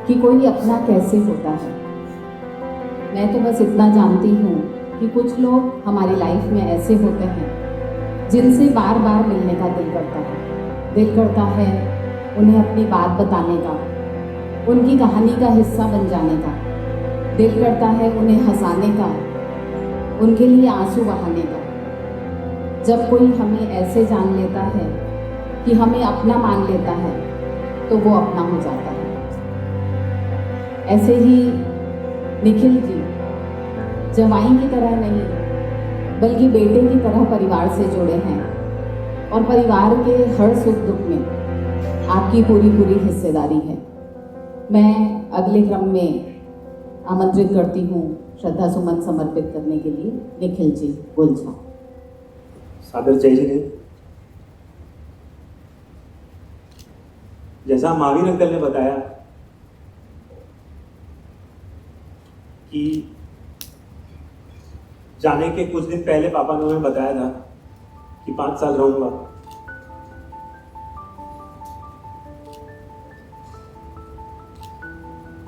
कि कोई अपना कैसे होता है। मैं तो बस इतना जानती हूँ कि कुछ लोग हमारी लाइफ में ऐसे होते हैं जिनसे बार बार मिलने का दिल करता है। दिल करता है उन्हें अपनी बात बताने का, उनकी कहानी का हिस्सा बन जाने का। दिल करता है उन्हें हंसाने का, उनके लिए आंसू बहाने का। जब कोई हमें ऐसे जान लेता है कि हमें अपना मान लेता है तो वो अपना हो जाता है। ऐसे ही निखिल जी जवाई की तरह नहीं बल्कि बेटे की तरह परिवार से जुड़े हैं और परिवार के हर सुख दुख में आपकी पूरी हिस्सेदारी है। मैं अगले क्रम में आमंत्रित करती हूँ श्रद्धा सुमन समर्पित करने के लिए निखिल जी गोलछा। सादर जय जी ने जैसा महावीर अंकल ने बताया कि जाने के कुछ दिन पहले पापा ने हमें बताया था कि 5 साल रहूंगा।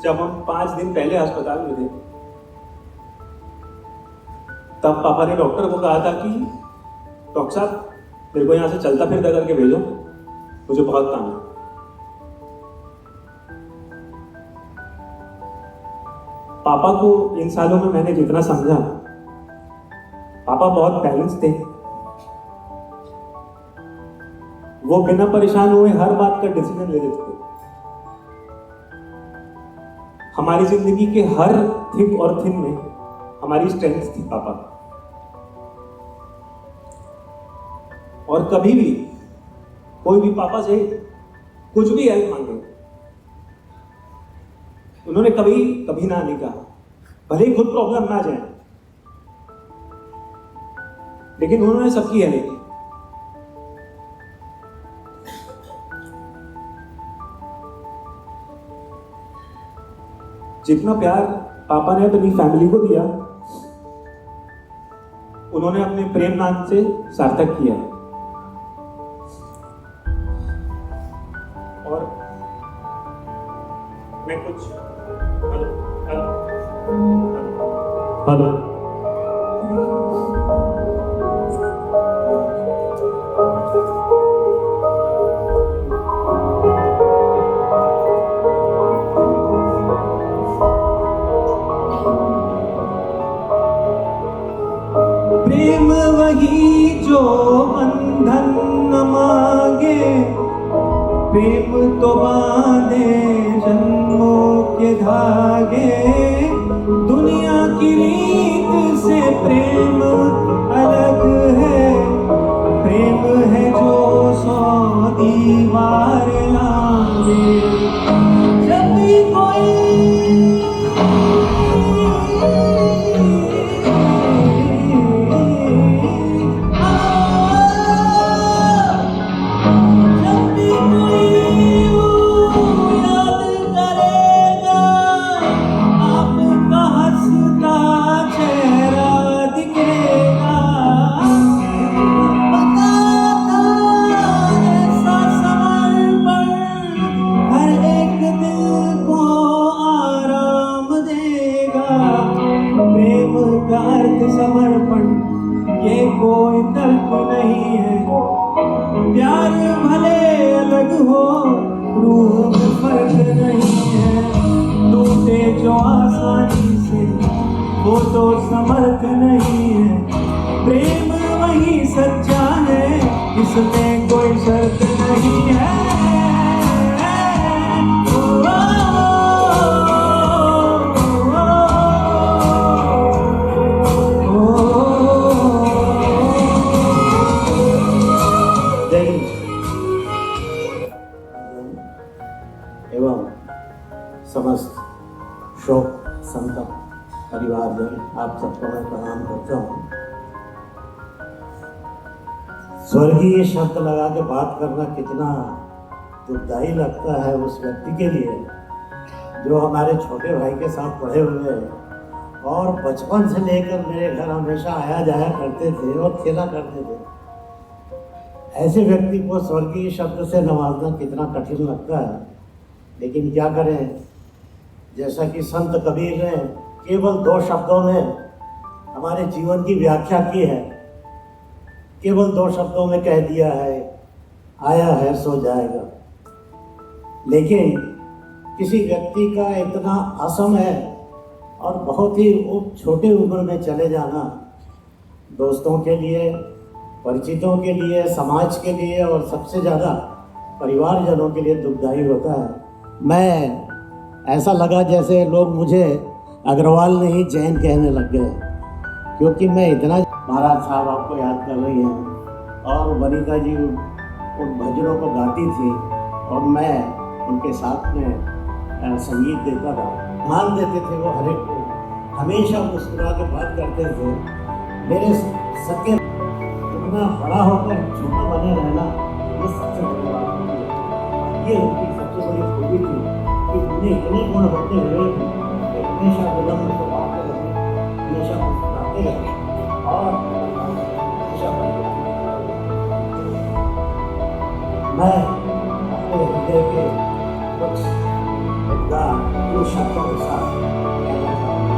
जब हम 5 दिन पहले अस्पताल में थे तब पापा ने डॉक्टर को कहा था कि डॉक्टर साहब मेरे को यहाँ से चलता फिरता करके भेजो, मुझे बहुत काम है। पापा को इन सालों में मैंने जितना समझा, पापा बहुत बैलेंस थे। वो बिना परेशान हुए हर बात का डिसीजन ले लेते थे। हमारी जिंदगी के हर थिक और थिन में हमारी स्ट्रेंथ थी पापा। और कभी भी कोई भी पापा से कुछ भी हेल्प मांगे, उन्होंने कभी ना नहीं कहा, भले ही खुद प्रॉब्लम ना जाए, लेकिन उन्होंने सबकी हेल्प की। जितना प्यार पापा ने अपनी फैमिली को दिया, उन्होंने अपने प्रेम नाम से सार्थक किया। और मैं कुछ हेलो प्रेम वही जो बंधन न मांगे, प्रेम तो बांधे जन्मों के धागे। दुनिया की रीत से प्रेम अलग है, प्रेम है जो 100 दीवार लांगे। जब भी कोई का अर्थ समर्पण ये कोई तर्क नहीं है। प्यार भले अलग हो रूह में फर्क नहीं है। टूटे जो आसानी से वो तो समर्थ नहीं है। प्रेम वही सच्चा है इसमें कोई शर्त नहीं है। एवं समस्त शोक संतप्त परिवारजन आप सबको मैं प्रणाम करता हूँ। स्वर्गीय शब्द लगा के बात करना कितना दुखदाई लगता है उस व्यक्ति के लिए जो हमारे छोटे भाई के साथ पढ़े हुए हैं और बचपन से लेकर मेरे घर हमेशा आया जाया करते थे और खेला करते थे। ऐसे व्यक्ति को स्वर्गीय शब्द से नवाजना कितना कठिन लगता है, लेकिन क्या करें। जैसा कि संत कबीर ने केवल 2 शब्दों में हमारे जीवन की व्याख्या की है, केवल 2 शब्दों में कह दिया है, आया है सो जाएगा। लेकिन किसी व्यक्ति का इतना असमय और बहुत ही छोटे उम्र में चले जाना दोस्तों के लिए, परिचितों के लिए, समाज के लिए और सबसे ज़्यादा परिवारजनों के लिए दुखदाई होता है। मैं ऐसा लगा जैसे लोग मुझे अग्रवाल नहीं जैन कहने लग गए, क्योंकि मैं इतना। महाराज साहब आपको याद कर रही हैं और वनिता जी उन भजनों को गाती थी और मैं उनके साथ में संगीत देता था। मान देते थे वो हर एक को, हमेशा मुस्कुरा के बात करते थे। मेरे सके इतना बड़ा होकर छोटा बने रहना ये सबसे बड़ी बात थी। ये उनकी सबसे बड़ी खूबी थी कि उन्हें इतने गुण होते हुए कि हमेशा विलम्ब से बात रहे, हमेशा मुस्कुराते रहे और हमेशा मैं अपने हृदय के कुछ इन शब्दों के साथ कहना चाहूँगा।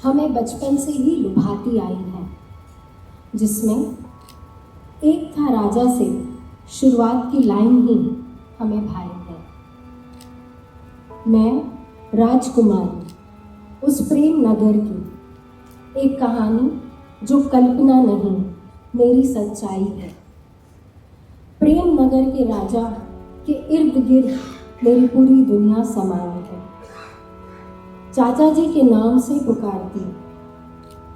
हमें बचपन से ही लुभाती आई है, जिसमें एक था राजा से शुरुआत की लाइन ही हमें भाई है। मैं राजकुमारी उस प्रेम नगर की एक कहानी जो कल्पना नहीं मेरी सच्चाई है। प्रेम नगर के राजा के इर्द गिर्द मेरी पूरी दुनिया समाई है। चाचा जी के नाम से पुकारती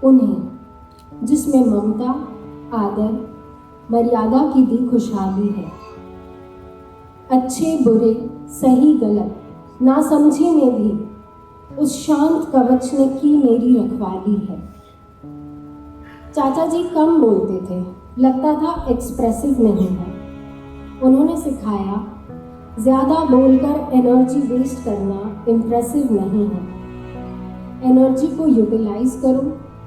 उन्हें, जिसमें ममता, आदर मर्यादा की दी खुशहाली है। अच्छे बुरे सही गलत ना समझे में भी उस शांत कवच ने की मेरी रखवाली है। चाचा जी कम बोलते थे, लगता था एक्सप्रेसिव नहीं है। उन्होंने सिखाया ज़्यादा बोलकर एनर्जी वेस्ट करना इम्प्रेसिव नहीं है। एनर्जी को यूटिलाइज करो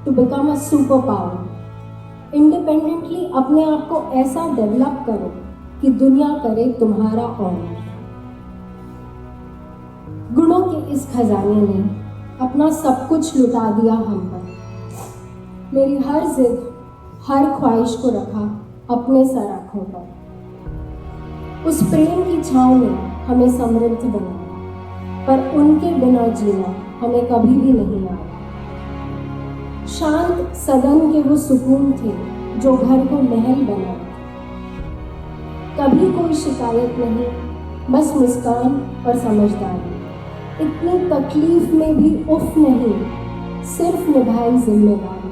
to become a super power. Independently अपने आप को ऐसा डेवलप करो कि दुनिया करे तुम्हारा ऑनर। गुणों के इस खजाने ने अपना सब कुछ लुटा दिया हम पर। मेरी हर जिद हर ख्वाहिश को रखा अपने सराखों पर। उस प्रेम की छाँव ने हमें समृद्ध बनाया, पर उनके बिना जीना हमें कभी भी नहीं आया। शांत सदन के वो सुकून थे जो घर को महल बनाए। कभी कोई शिकायत नहीं, बस मुस्कान और समझदारी। इतनी तकलीफ में भी उफ नहीं, सिर्फ निभाई जिम्मेदारी।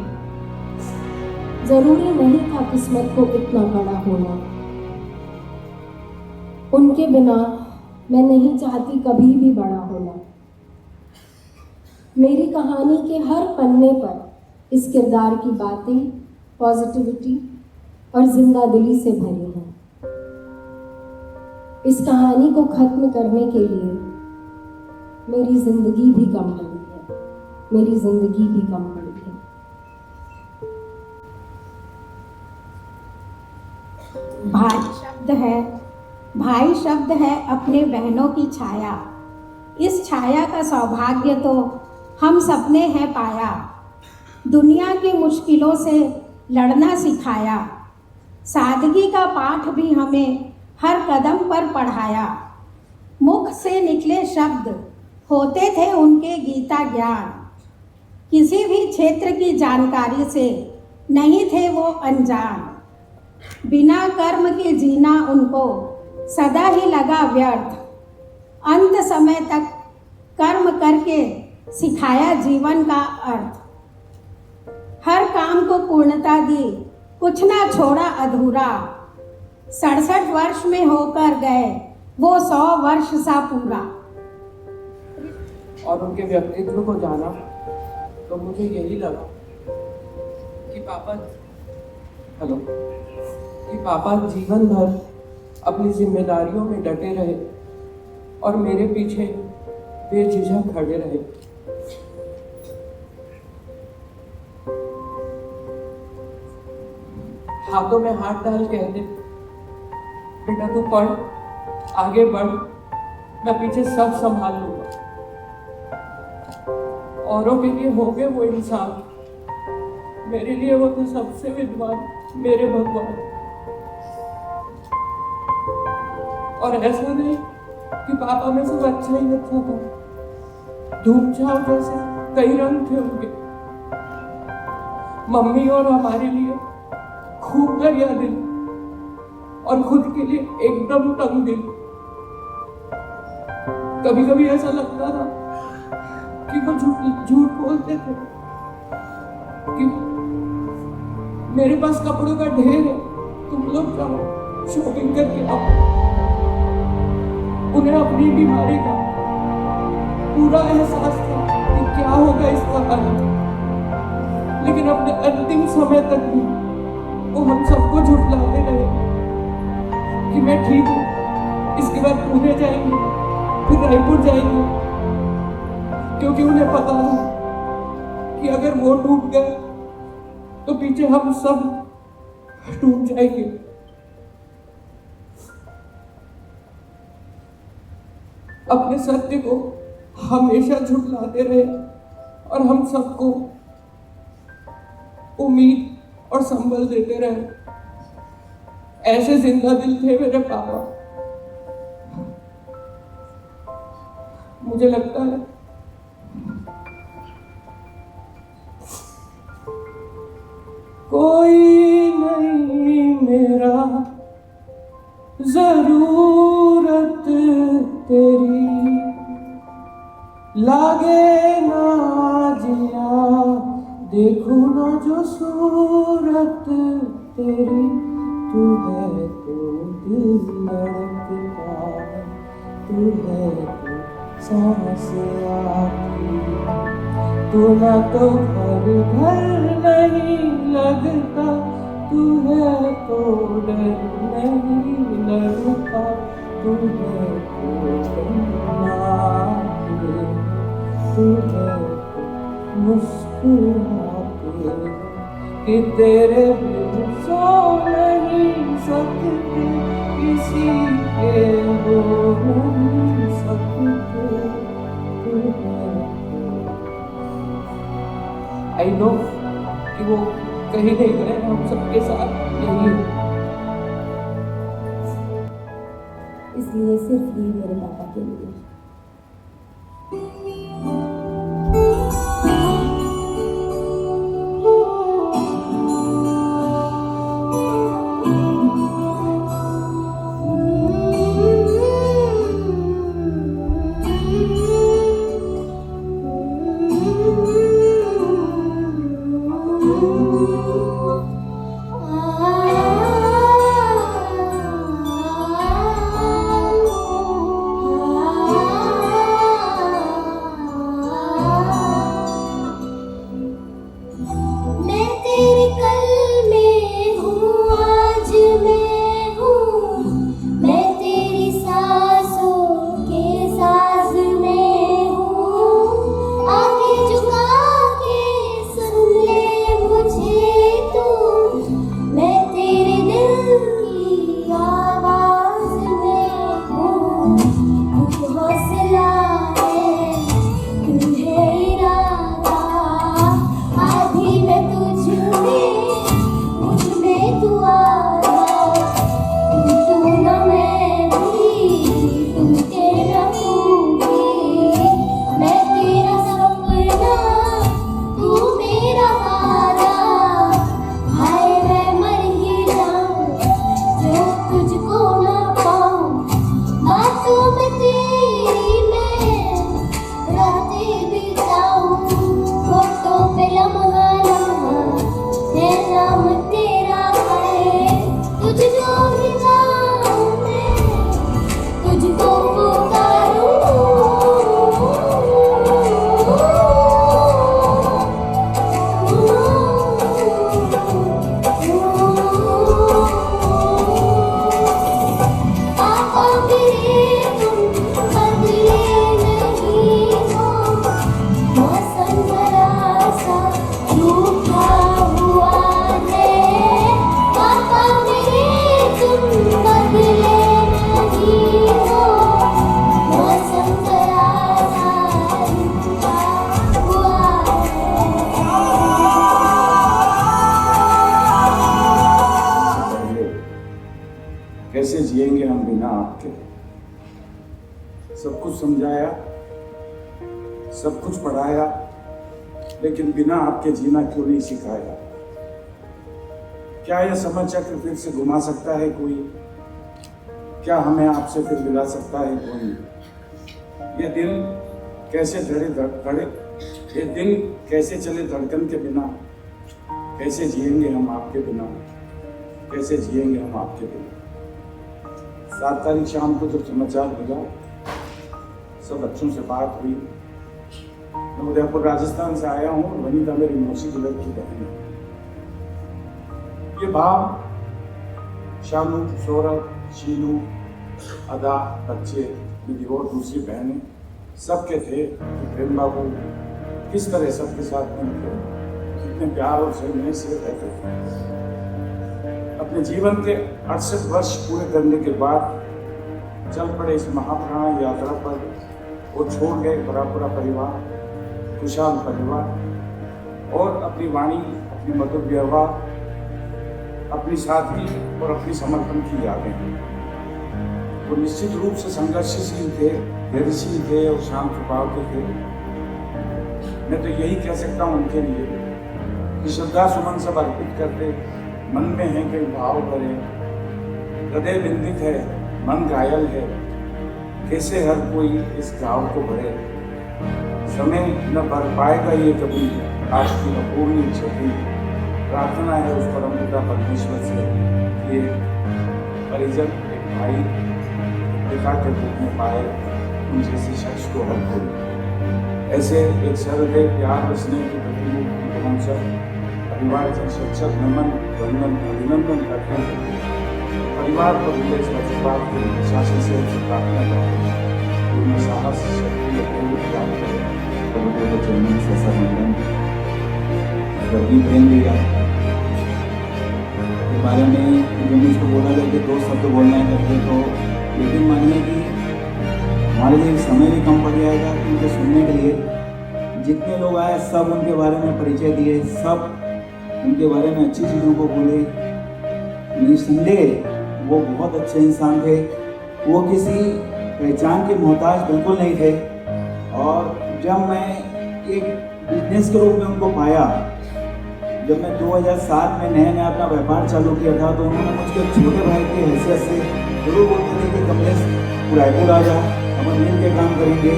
जरूरी नहीं था किस्मत को इतना बड़ा होना। उनके बिना मैं नहीं चाहती कभी भी बड़ा होना। मेरी कहानी के हर पन्ने पर इस किरदार की बातें पॉजिटिविटी और जिंदा दिली से भरी हैं। इस कहानी को खत्म करने के लिए मेरी जिंदगी भी कम पड़ी है। मेरी जिंदगी भी कम पड़ी है। भाई शब्द है अपने बहनों की छाया। इस छाया का सौभाग्य तो हम सबने है पाया। दुनिया की मुश्किलों से लड़ना सिखाया। सादगी का पाठ भी हमें हर कदम पर पढ़ाया। मुख से निकले शब्द होते थे उनके गीता ज्ञान। किसी भी क्षेत्र की जानकारी से नहीं थे वो अनजान। बिना कर्म के जीना उनको सदा ही लगा व्यर्थ। अंत समय तक कर्म करके सिखाया जीवन का अर्थ। हर काम को पूर्णता दी, कुछ ना छोड़ा अधूरा। 67 वर्ष में होकर गए वो 100 वर्ष सा पूरा। और उनके व्यक्तित्व को जाना तो मुझे यही लगा कि पापा जीवन भर अपनी जिम्मेदारियों में डटे रहे और मेरे पीछे बेझिझक खड़े रहे। हाथों में हाथ डाल कहते, बेटा तू पढ़, आगे बढ़, मैं पीछे सब संभाल लूंगा। औरों के लिए हो गए वो इंसान, मेरे लिए वो तो सबसे विद्वान, मेरे भगवान। और ऐसा नहीं कि पापा में सब अच्छा ही अच्छा था। धूप छाव जैसे कई रंग थे उनके। मम्मी और हमारे लिए खूब दरिया दिल और खुद के लिए एकदम तंग दिल। कभी कभी ऐसा लगता था कि वो झूठ बोलते थे कि मेरे पास कपड़ों का ढेर है, तुम लोग जाओ शॉपिंग करके आओ। उन्हें अपनी बीमारी का पूरा एहसास था कि क्या होगा इसका अंत, लेकिन अपने अंतिम समय तक भी वो हम सबको झुठलाते रहे कि मैं ठीक हूँ। इसके बाद पुणे जाएंगे, फिर रायपुर जाएंगे, क्योंकि उन्हें पता था कि अगर वो टूट गए तो पीछे हम सब टूट जाएंगे। अपने सत्य को हमेशा झुठलाते रहे और हम सबको उम्मीद और संबल देते रहे। ऐसे जिंदा दिल थे मेरे पापा। मुझे लगता है कोई नहीं मेरा जरूरत तेरी, लागे ना जिया देखूं ना जो सूरत तेरी। तू है तो दिल धड़कता है, तू है तो सांस आती, तू ना तो घर घर नहीं लगता, तू है तो डर नहीं लगता, तू है तो शर्माते, तू है तो मुस्कुराते, कि तेरे बिन सो नहीं सकते, किसी के हो नहीं सकते, तू है। आई नो कि वो कहीं नहीं गए, हम सबके साथ यही है। इसलिए सिर्फ ये मेरे पापा के लिए। मैं तेरे कल में हूँ, आज मैं हूँ, मैं तेरी सांसों के साज में हूँ, आगे झुका के सुन ले मुझे तू, मैं तेरे दिल की आवाज में हूँ, तू हौसला है, तू है इरादा, आधी मैं तुझ में, मुझ में तू आया, तू न मैं भी, तू तेरा तू भी, मैं तेरा सपना, तू मेरा वादा, हाय मैं मर ही जाऊं जो तुझको ना पाऊं, बातों में तेरी मैं रातें बिताऊं, फोटो पे लम्हा लम्हा है नाम तेरा है, तुझको भी चाहूं मैं, तुझको पापा मेरे तुम बदले नहीं हो, मौसम जरा सा रूठा हुआ है, पापा मेरे तुम बदले नहीं हो, मौसम जरा सा रूठा हुआ पहले कैसे जिएंगे हम बिना आपके? सब कुछ समझाया, सब कुछ पढ़ाया, लेकिन बिना आपके जीना क्यों नहीं सिखाया? क्या यह समय चक्र फिर से घुमा सकता है कोई? क्या हमें आपसे फिर मिला सकता है कोई? ये दिल कैसे धड़े, ये दिल कैसे चले धड़कन के बिना? कैसे जिएंगे हम आपके बिना? कैसे जिएंगे हम आपके बिना? 7 तारीख शाम को जब समाचार मिला, सब बच्चों से बात हुई। मैं उदयपुर राजस्थान से आया हूँ, वनिता मेरी मौसी की लड़की बहन है। ये भाव शानू, सौरभ, शीनू, अदा, बच्चे, मेरी और दूसरी बहनें सबके थे कि प्रेम बाबू किस तरह सबके साथ मिलकर कितने प्यार और स्नेह से रहते थे। अपने जीवन के 68 वर्ष पूरे करने के बाद चल पड़े इस महाप्राण यात्रा पर। वो छोड़ गए बड़ा परिवार, खुशहाल परिवार, और अपनी वाणी, अपनी मधुर व्यवहार, अपनी सादगी और अपनी समर्पण की यादें। वो निश्चित रूप से संघर्षशील थे, धैर्यशील थे और शांत स्वभाव के थे। मैं तो यही कह सकता हूँ उनके लिए कि श्रद्धा सुमन सब अर्पित करते। मन में है कई भाव भरे, हृदय बिंदित है, मन घायल है, कैसे हर कोई इस घाव को भरे। समय न भर पाएगा ये कभी आज की अपूर्णी क्षति। प्रार्थना है उस परम पिता परमेश्वर से के परिजन एक भाई पिता के रूप में पाए, उन जैसे शख्स को हर कोई ऐसे एक सरल प्यार स्नेह की प्रतिमूर्ति को हम सब परिवार से सच्चर नमन वंदन अभिनंदन करते हैं। परिवार को मिले इस आशीर्वाद के शासन से प्रार्थना करते हैं, उनमें साहस शक्ति प्रदान करें। प्रभु के चरणों में ऐसा मंडन स्वर्गीय प्रेम भैया के बारे में जो मुझको बोला करके 2 शब्द बोलना है करके, तो लेकिन मानिए कि हमारे लिए समय भी कम पड़ जाएगा उनको सुनने के लिए। जितने लोग आए सब उनके बारे में परिचय दिए, सब उनके बारे में अच्छी चीज़ों को बोले। निसंदेह वो बहुत अच्छे इंसान थे, वो किसी पहचान के मोहताज बिल्कुल नहीं थे। और जब मैं एक बिजनेस के रूप में उनको पाया, जब मैं 2007 में नया अपना व्यापार चालू किया था, तो उन्होंने मुझको छोटे भाई की हैसियत से जरूर बोलते थे कि कमलेश तू रायपुर आ जा, हम मिल के काम करेंगे।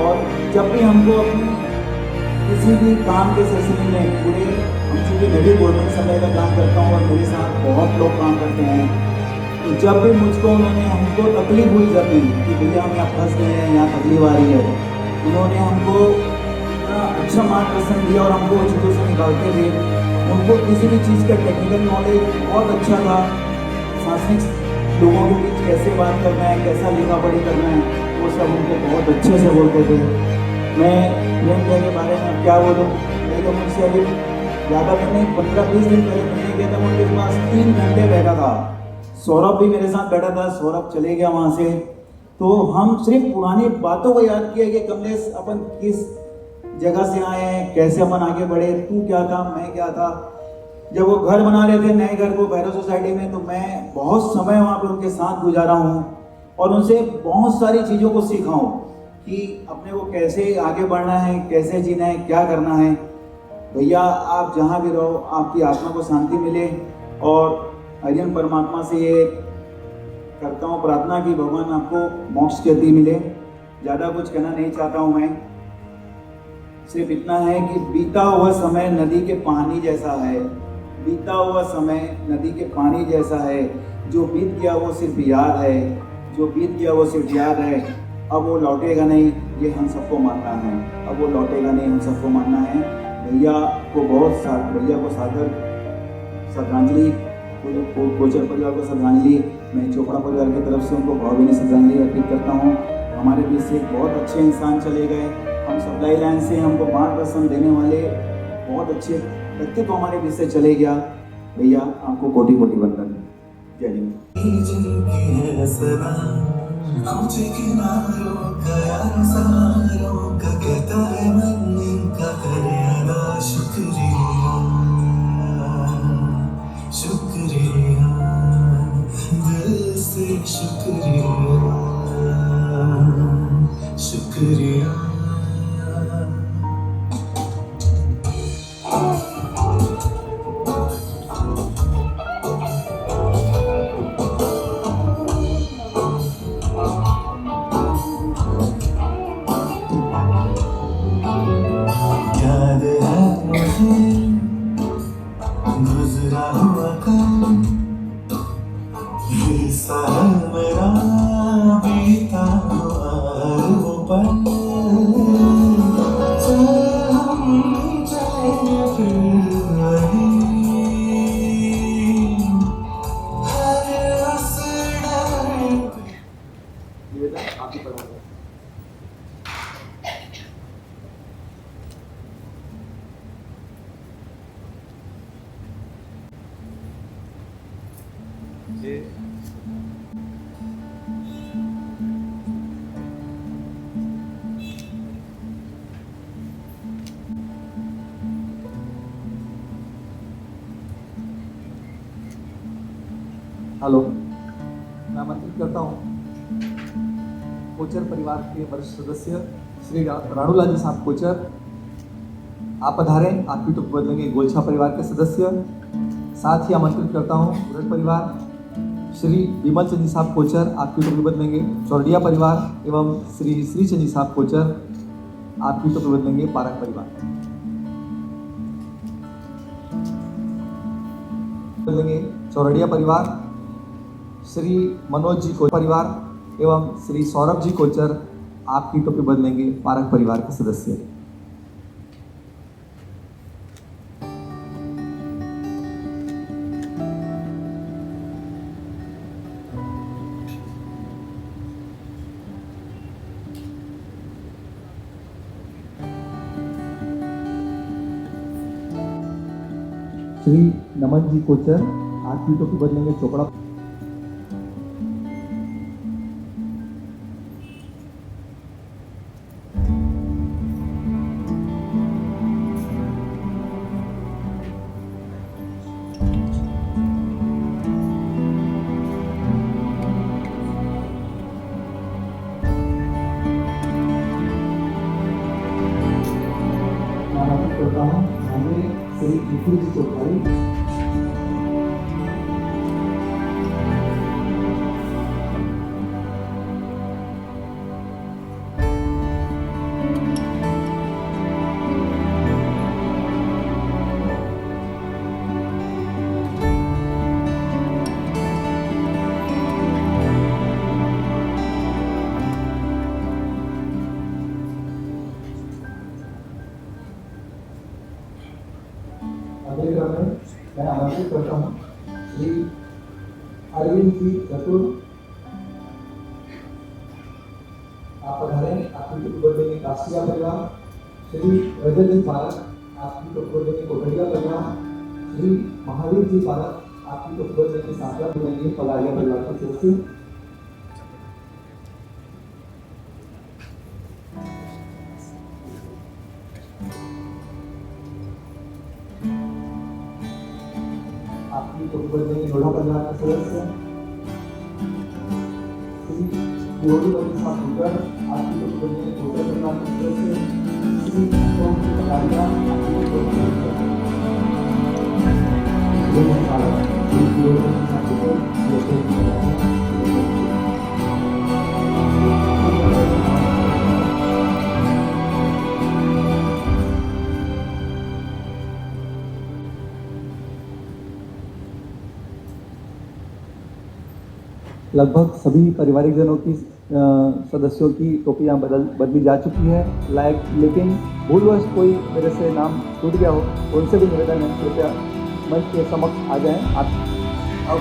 और जब भी हमको अपनी किसी भी काम के सिलसिले में पूरे, हम चूँकि मैं भी गवर्नमेंट सप्लाई का काम करता हूँ और मेरे साथ बहुत लोग काम करते हैं, तो जब भी मुझको उन्होंने हमको तकलीफ हुई जब भी कि भैया हम यहाँ फंस गए हैं, यहाँ तकलीफ आ रही है, उन्होंने हमको इतना अच्छा मार्गदर्शन दिया और हमको उन चीज़ों से निकालते थे। उनको किसी भी चीज़ का टेक्निकल नॉलेज बहुत अच्छा था। शासनिक लोगों के बीच कैसे बात करना है, कैसा लिखा पढ़ी करना है, वो सब उनको बहुत अच्छे से बोलते थे। मैं प्रेम भैया के बारे में क्या बोलूँ, मैं तो मुझसे अभी ज़्यादा तो नहीं 15-20 दिन पहले मिलने गया था, उनके पास 3 घंटे बैठा था। सौरभ भी मेरे साथ बैठा था, सौरभ चले गया वहाँ से। तो हम सिर्फ पुरानी बातों को याद किया कि कमलेश अपन किस जगह से आए हैं, कैसे अपन आगे बढ़े, तू क्या था, मैं क्या था। जब वो घर बना रहे थे नए घर को भैरव सोसाइटी में, तो मैं बहुत समय वहाँ पर उनके साथ गुजारा हूँ और उनसे बहुत सारी चीज़ों को सीखा हूँ कि अपने को कैसे आगे बढ़ना है, कैसे जीना है, क्या करना है। भैया आप जहाँ भी रहो, आपकी आत्मा को शांति मिले और हरियन परमात्मा से ये करता हूँ प्रार्थना कि भगवान आपको मोक्ष की गति मिले। ज़्यादा कुछ कहना नहीं चाहता हूँ मैं, सिर्फ इतना है कि बीता हुआ समय नदी के पानी जैसा है, बीता हुआ समय नदी के पानी जैसा है। जो बीत गया वो सिर्फ याद है, जो बीत गया वो सिर्फ याद है। अब वो लौटेगा नहीं, ये हम सबको मानना है। अब वो लौटेगा नहीं, हम सबको मानना है। भैया को भैया को सादर श्रद्धांजलि, कोचर परिवार को श्रद्धांजलि, मैं चोपड़ा परिवार की तरफ से उनको भावभीनी श्रद्धांजलि अर्पित करता हूँ। हमारे बीच से बहुत अच्छे इंसान चले गए। हम सप्लाई लाइन से हमको मार्गदर्शन देने वाले बहुत अच्छे व्यक्तित्व हमारे बीच से चले गया। भैया आपको कोटि कोटि वंदन। जय हिंद। शुक्रिया दिल से शुक्रिया, शुक्रिया। याद है मुझे गुजरा हुआ कल, ये साल मेरा बीता हुआ वो पल, हम जाएंगे फिर वही हर असर। निवेदन आपकी पढ़ा हेलो, मैं आमंत्रित करता हूँ कोचर परिवार के वरिष्ठ सदस्य श्री राणूलाल जी साहब कोचर, आप पधारें। आपकी टुक बदलेंगे गोलछा परिवार के सदस्य। साथ ही आमंत्रित करता हूँ उरट परिवार श्री विमल चंद जी साहब कोचर, आपकी टुक बदलेंगे चौरडिया परिवार एवं श्री चंद जी साहब कोचर, आपकी टुक बदलेंगे पारक परिवार। बदलेंगे चौरडिया परिवार श्री मनोज जी को परिवार एवं श्री सौरभ जी कोचर आपकी टोपी बदलेंगे पारक परिवार के सदस्य। श्री नमन जी कोचर आपकी टोपी बदलेंगे चोपड़ा। करता हूँ हमें श्री विपुल जी चौधरी। अगले क्रम में मैं आमंत्रित करता हूँ श्री अरविंद जी चतुर। आप पधारें, आपकी टोपी बदलेंगे कास्टिया परिवार। श्री रजत जी पारक आपकी टोपी बदलेंगे कोठड़िया परिवार। श्री महावीर जी पारक आपकी टोपी बदलेंगे सांसला बदलेंगे पलारिया परिवार के सदस्य। आपकी टोपी बदलेंगे लोढ़ा परिवार के सदस्य। श्री गोलू बनी साहब भूकर आपकी टोपी बदलेंगे भूकर परिवार के सदस्य। श्री ओम जी पलारिया आपकी टोपी बदलेंगे लगभग सभी पारिवारिक जनों की सदस्यों की टोपियां बदली जा चुकी है। लेकिन भूलवश कोई मेरे से नाम छूट गया हो तो उनसे भी निवेदन है कृपया मंच के समक्ष आ जाएं। अब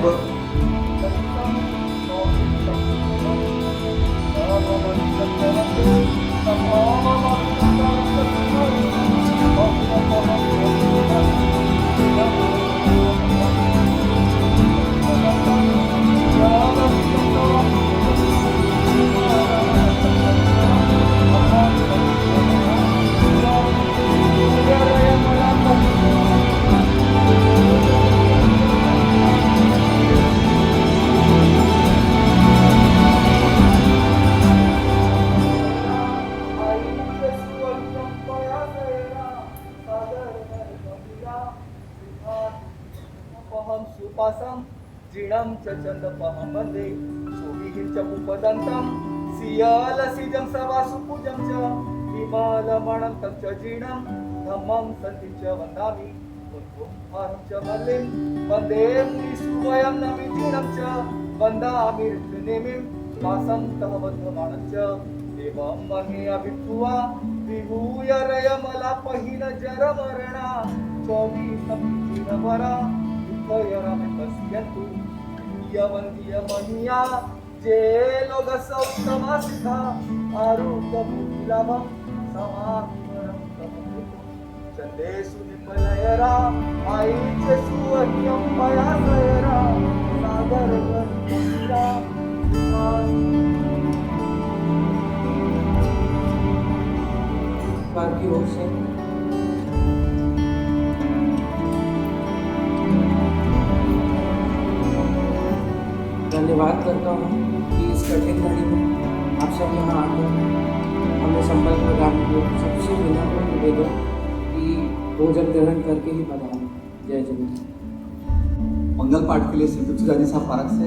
जीणं च चन्दपहं वन्दे शोभिहिं च उपदन्तं सियालसिजं सवासुपूजं च विमलमणन्तं च जीणं धम्मं सन्ति च वन्दामि कुङ्कुमहारं च मल्लिं वन्दे मुनिसुवयं नमि जीणं च वन्दामि ऋतुनेमिं वासं तव वर्धमानं च देवं महे अभित्वा विभूय रयमलापहीन जरमरणा चौबीसं जीवनवरा युद्धयरमे पश्यन्तु वंदीय महिया जे लोग सौतमासिका आरुतमुलाभं समाहिमरं तमुतु चंदेषु निमलयरा आईचे सुवर्ण्यं पयासयरा सागर गंभीरा की ओर से धन्यवाद करता हूँ कि इस कठिन घड़ी में आप सब यहाँ आकर हमें संपर्क प्रदान किया। सबसे विनम्र निवेदन कि भोजन ग्रहण करके ही पधारें। जय जगन्नाथ। मंगल पाठ के लिए श्री तुलसीदास जी साहब पारक से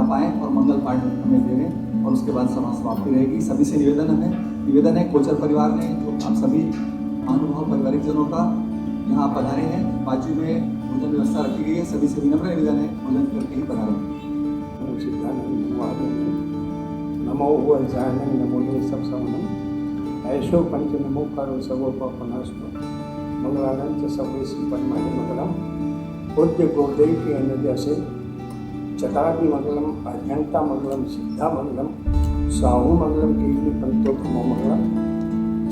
आप आएँ और मंगल पाठ हमें दे दें और उसके बाद सभा समाप्ति रहेगी। सभी से निवेदन है कोचर परिवार ने जो आप सभी महानुभाव पारिवारिक जनों का यहाँ पधारे हैं। बाजू में भोजन व्यवस्था रखी गई है। सभी से विनम्र निवेदन है भोजन करके ही पधारें। नमो वज्रानंद नमो सब सवनम ऐशो पंच नमो करो सवो पपनास्तो मंगलानंद सर्वेशी परमाणि मंगलम पूज्य गुरुदेव के अनुग्रह से चटादी मंगलम अध्यंता मंगलम सिद्धा मंगलम साहू मंगलम केली पंतो धमो मंगलम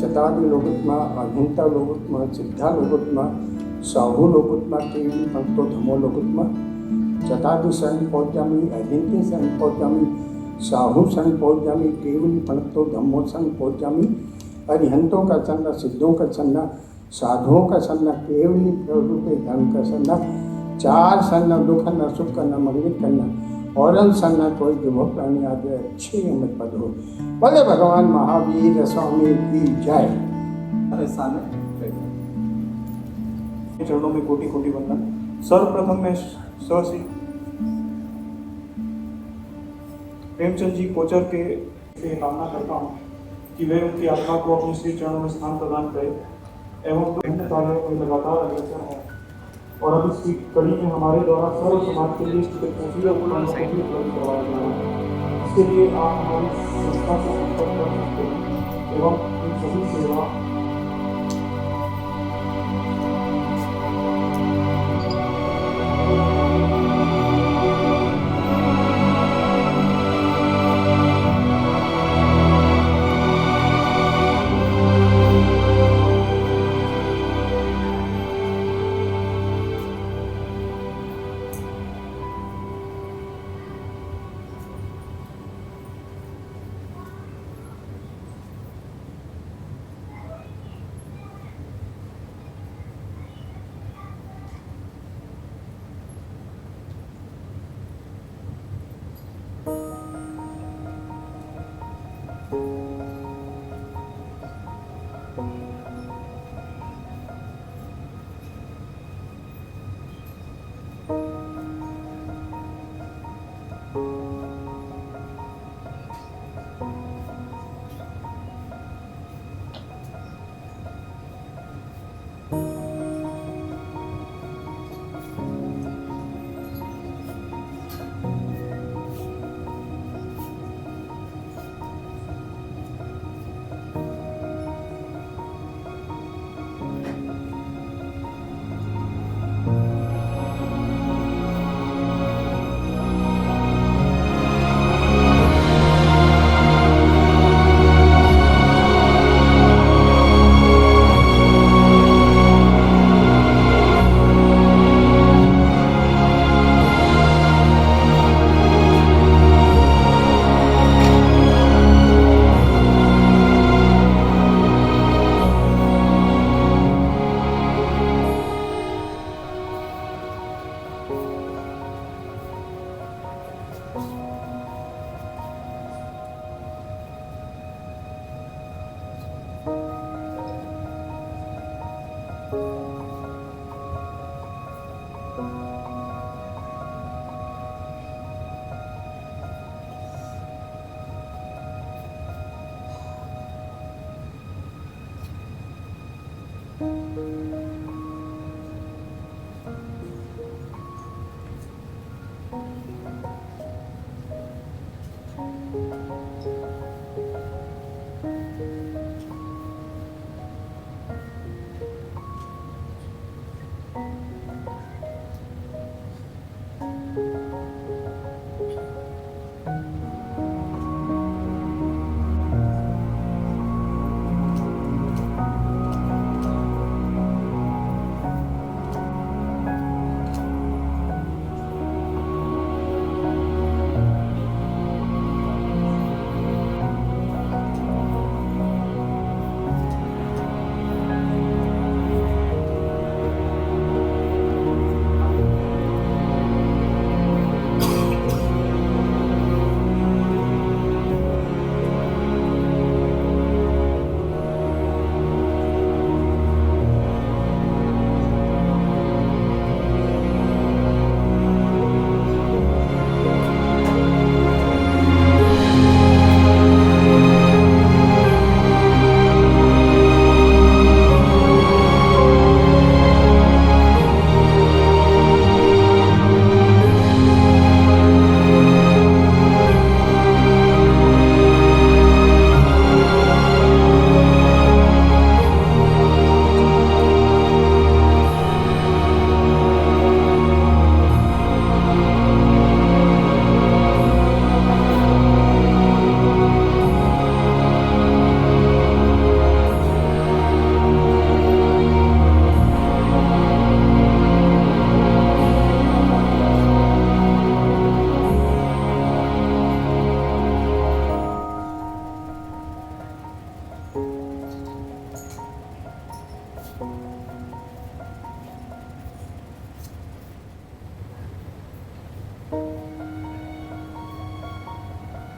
चटादी लोकुत्मा अध्यंता लोकुत्मा सिद्धा लोकुत्मा साहू लोकुत्मा केली पंतो धमो लोकुत्मा चटादी शरण पौजामी अहिंते शरण पौजामी साहू शरण पौजामी केवली पंतो धम्मो शरण पौजामी अरिहंतों का चन्ना सिद्धों का चन्ना साधुओं का सन्ना केवली प्रभु के धर्म का सन्ना चार सन्ना दुख न सुख करना मग्नित करना और सन्ना कोई जो प्राणी आ जाए अच्छे अमृत पद हो। बोले भगवान महावीर स्वामी की जय। चरणों में कोटि कोटि वंदन। सर्वप्रथम मैं सर श्री प्रेमचंद जी कोचर के कामना करता हूँ कि वे उनकी आत्मा को अपने श्री चरणों में स्थान प्रदान करें एवं तो लगातार अग्रसर है और अब इसकी कड़ी में हमारे द्वारा सर्व समाज के लिए उपलब्ध करवाया जा रहा है। इसके लिए आप हमारी संस्था से संपर्क कर सकते हैं एवं इन सभी सेवा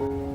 हो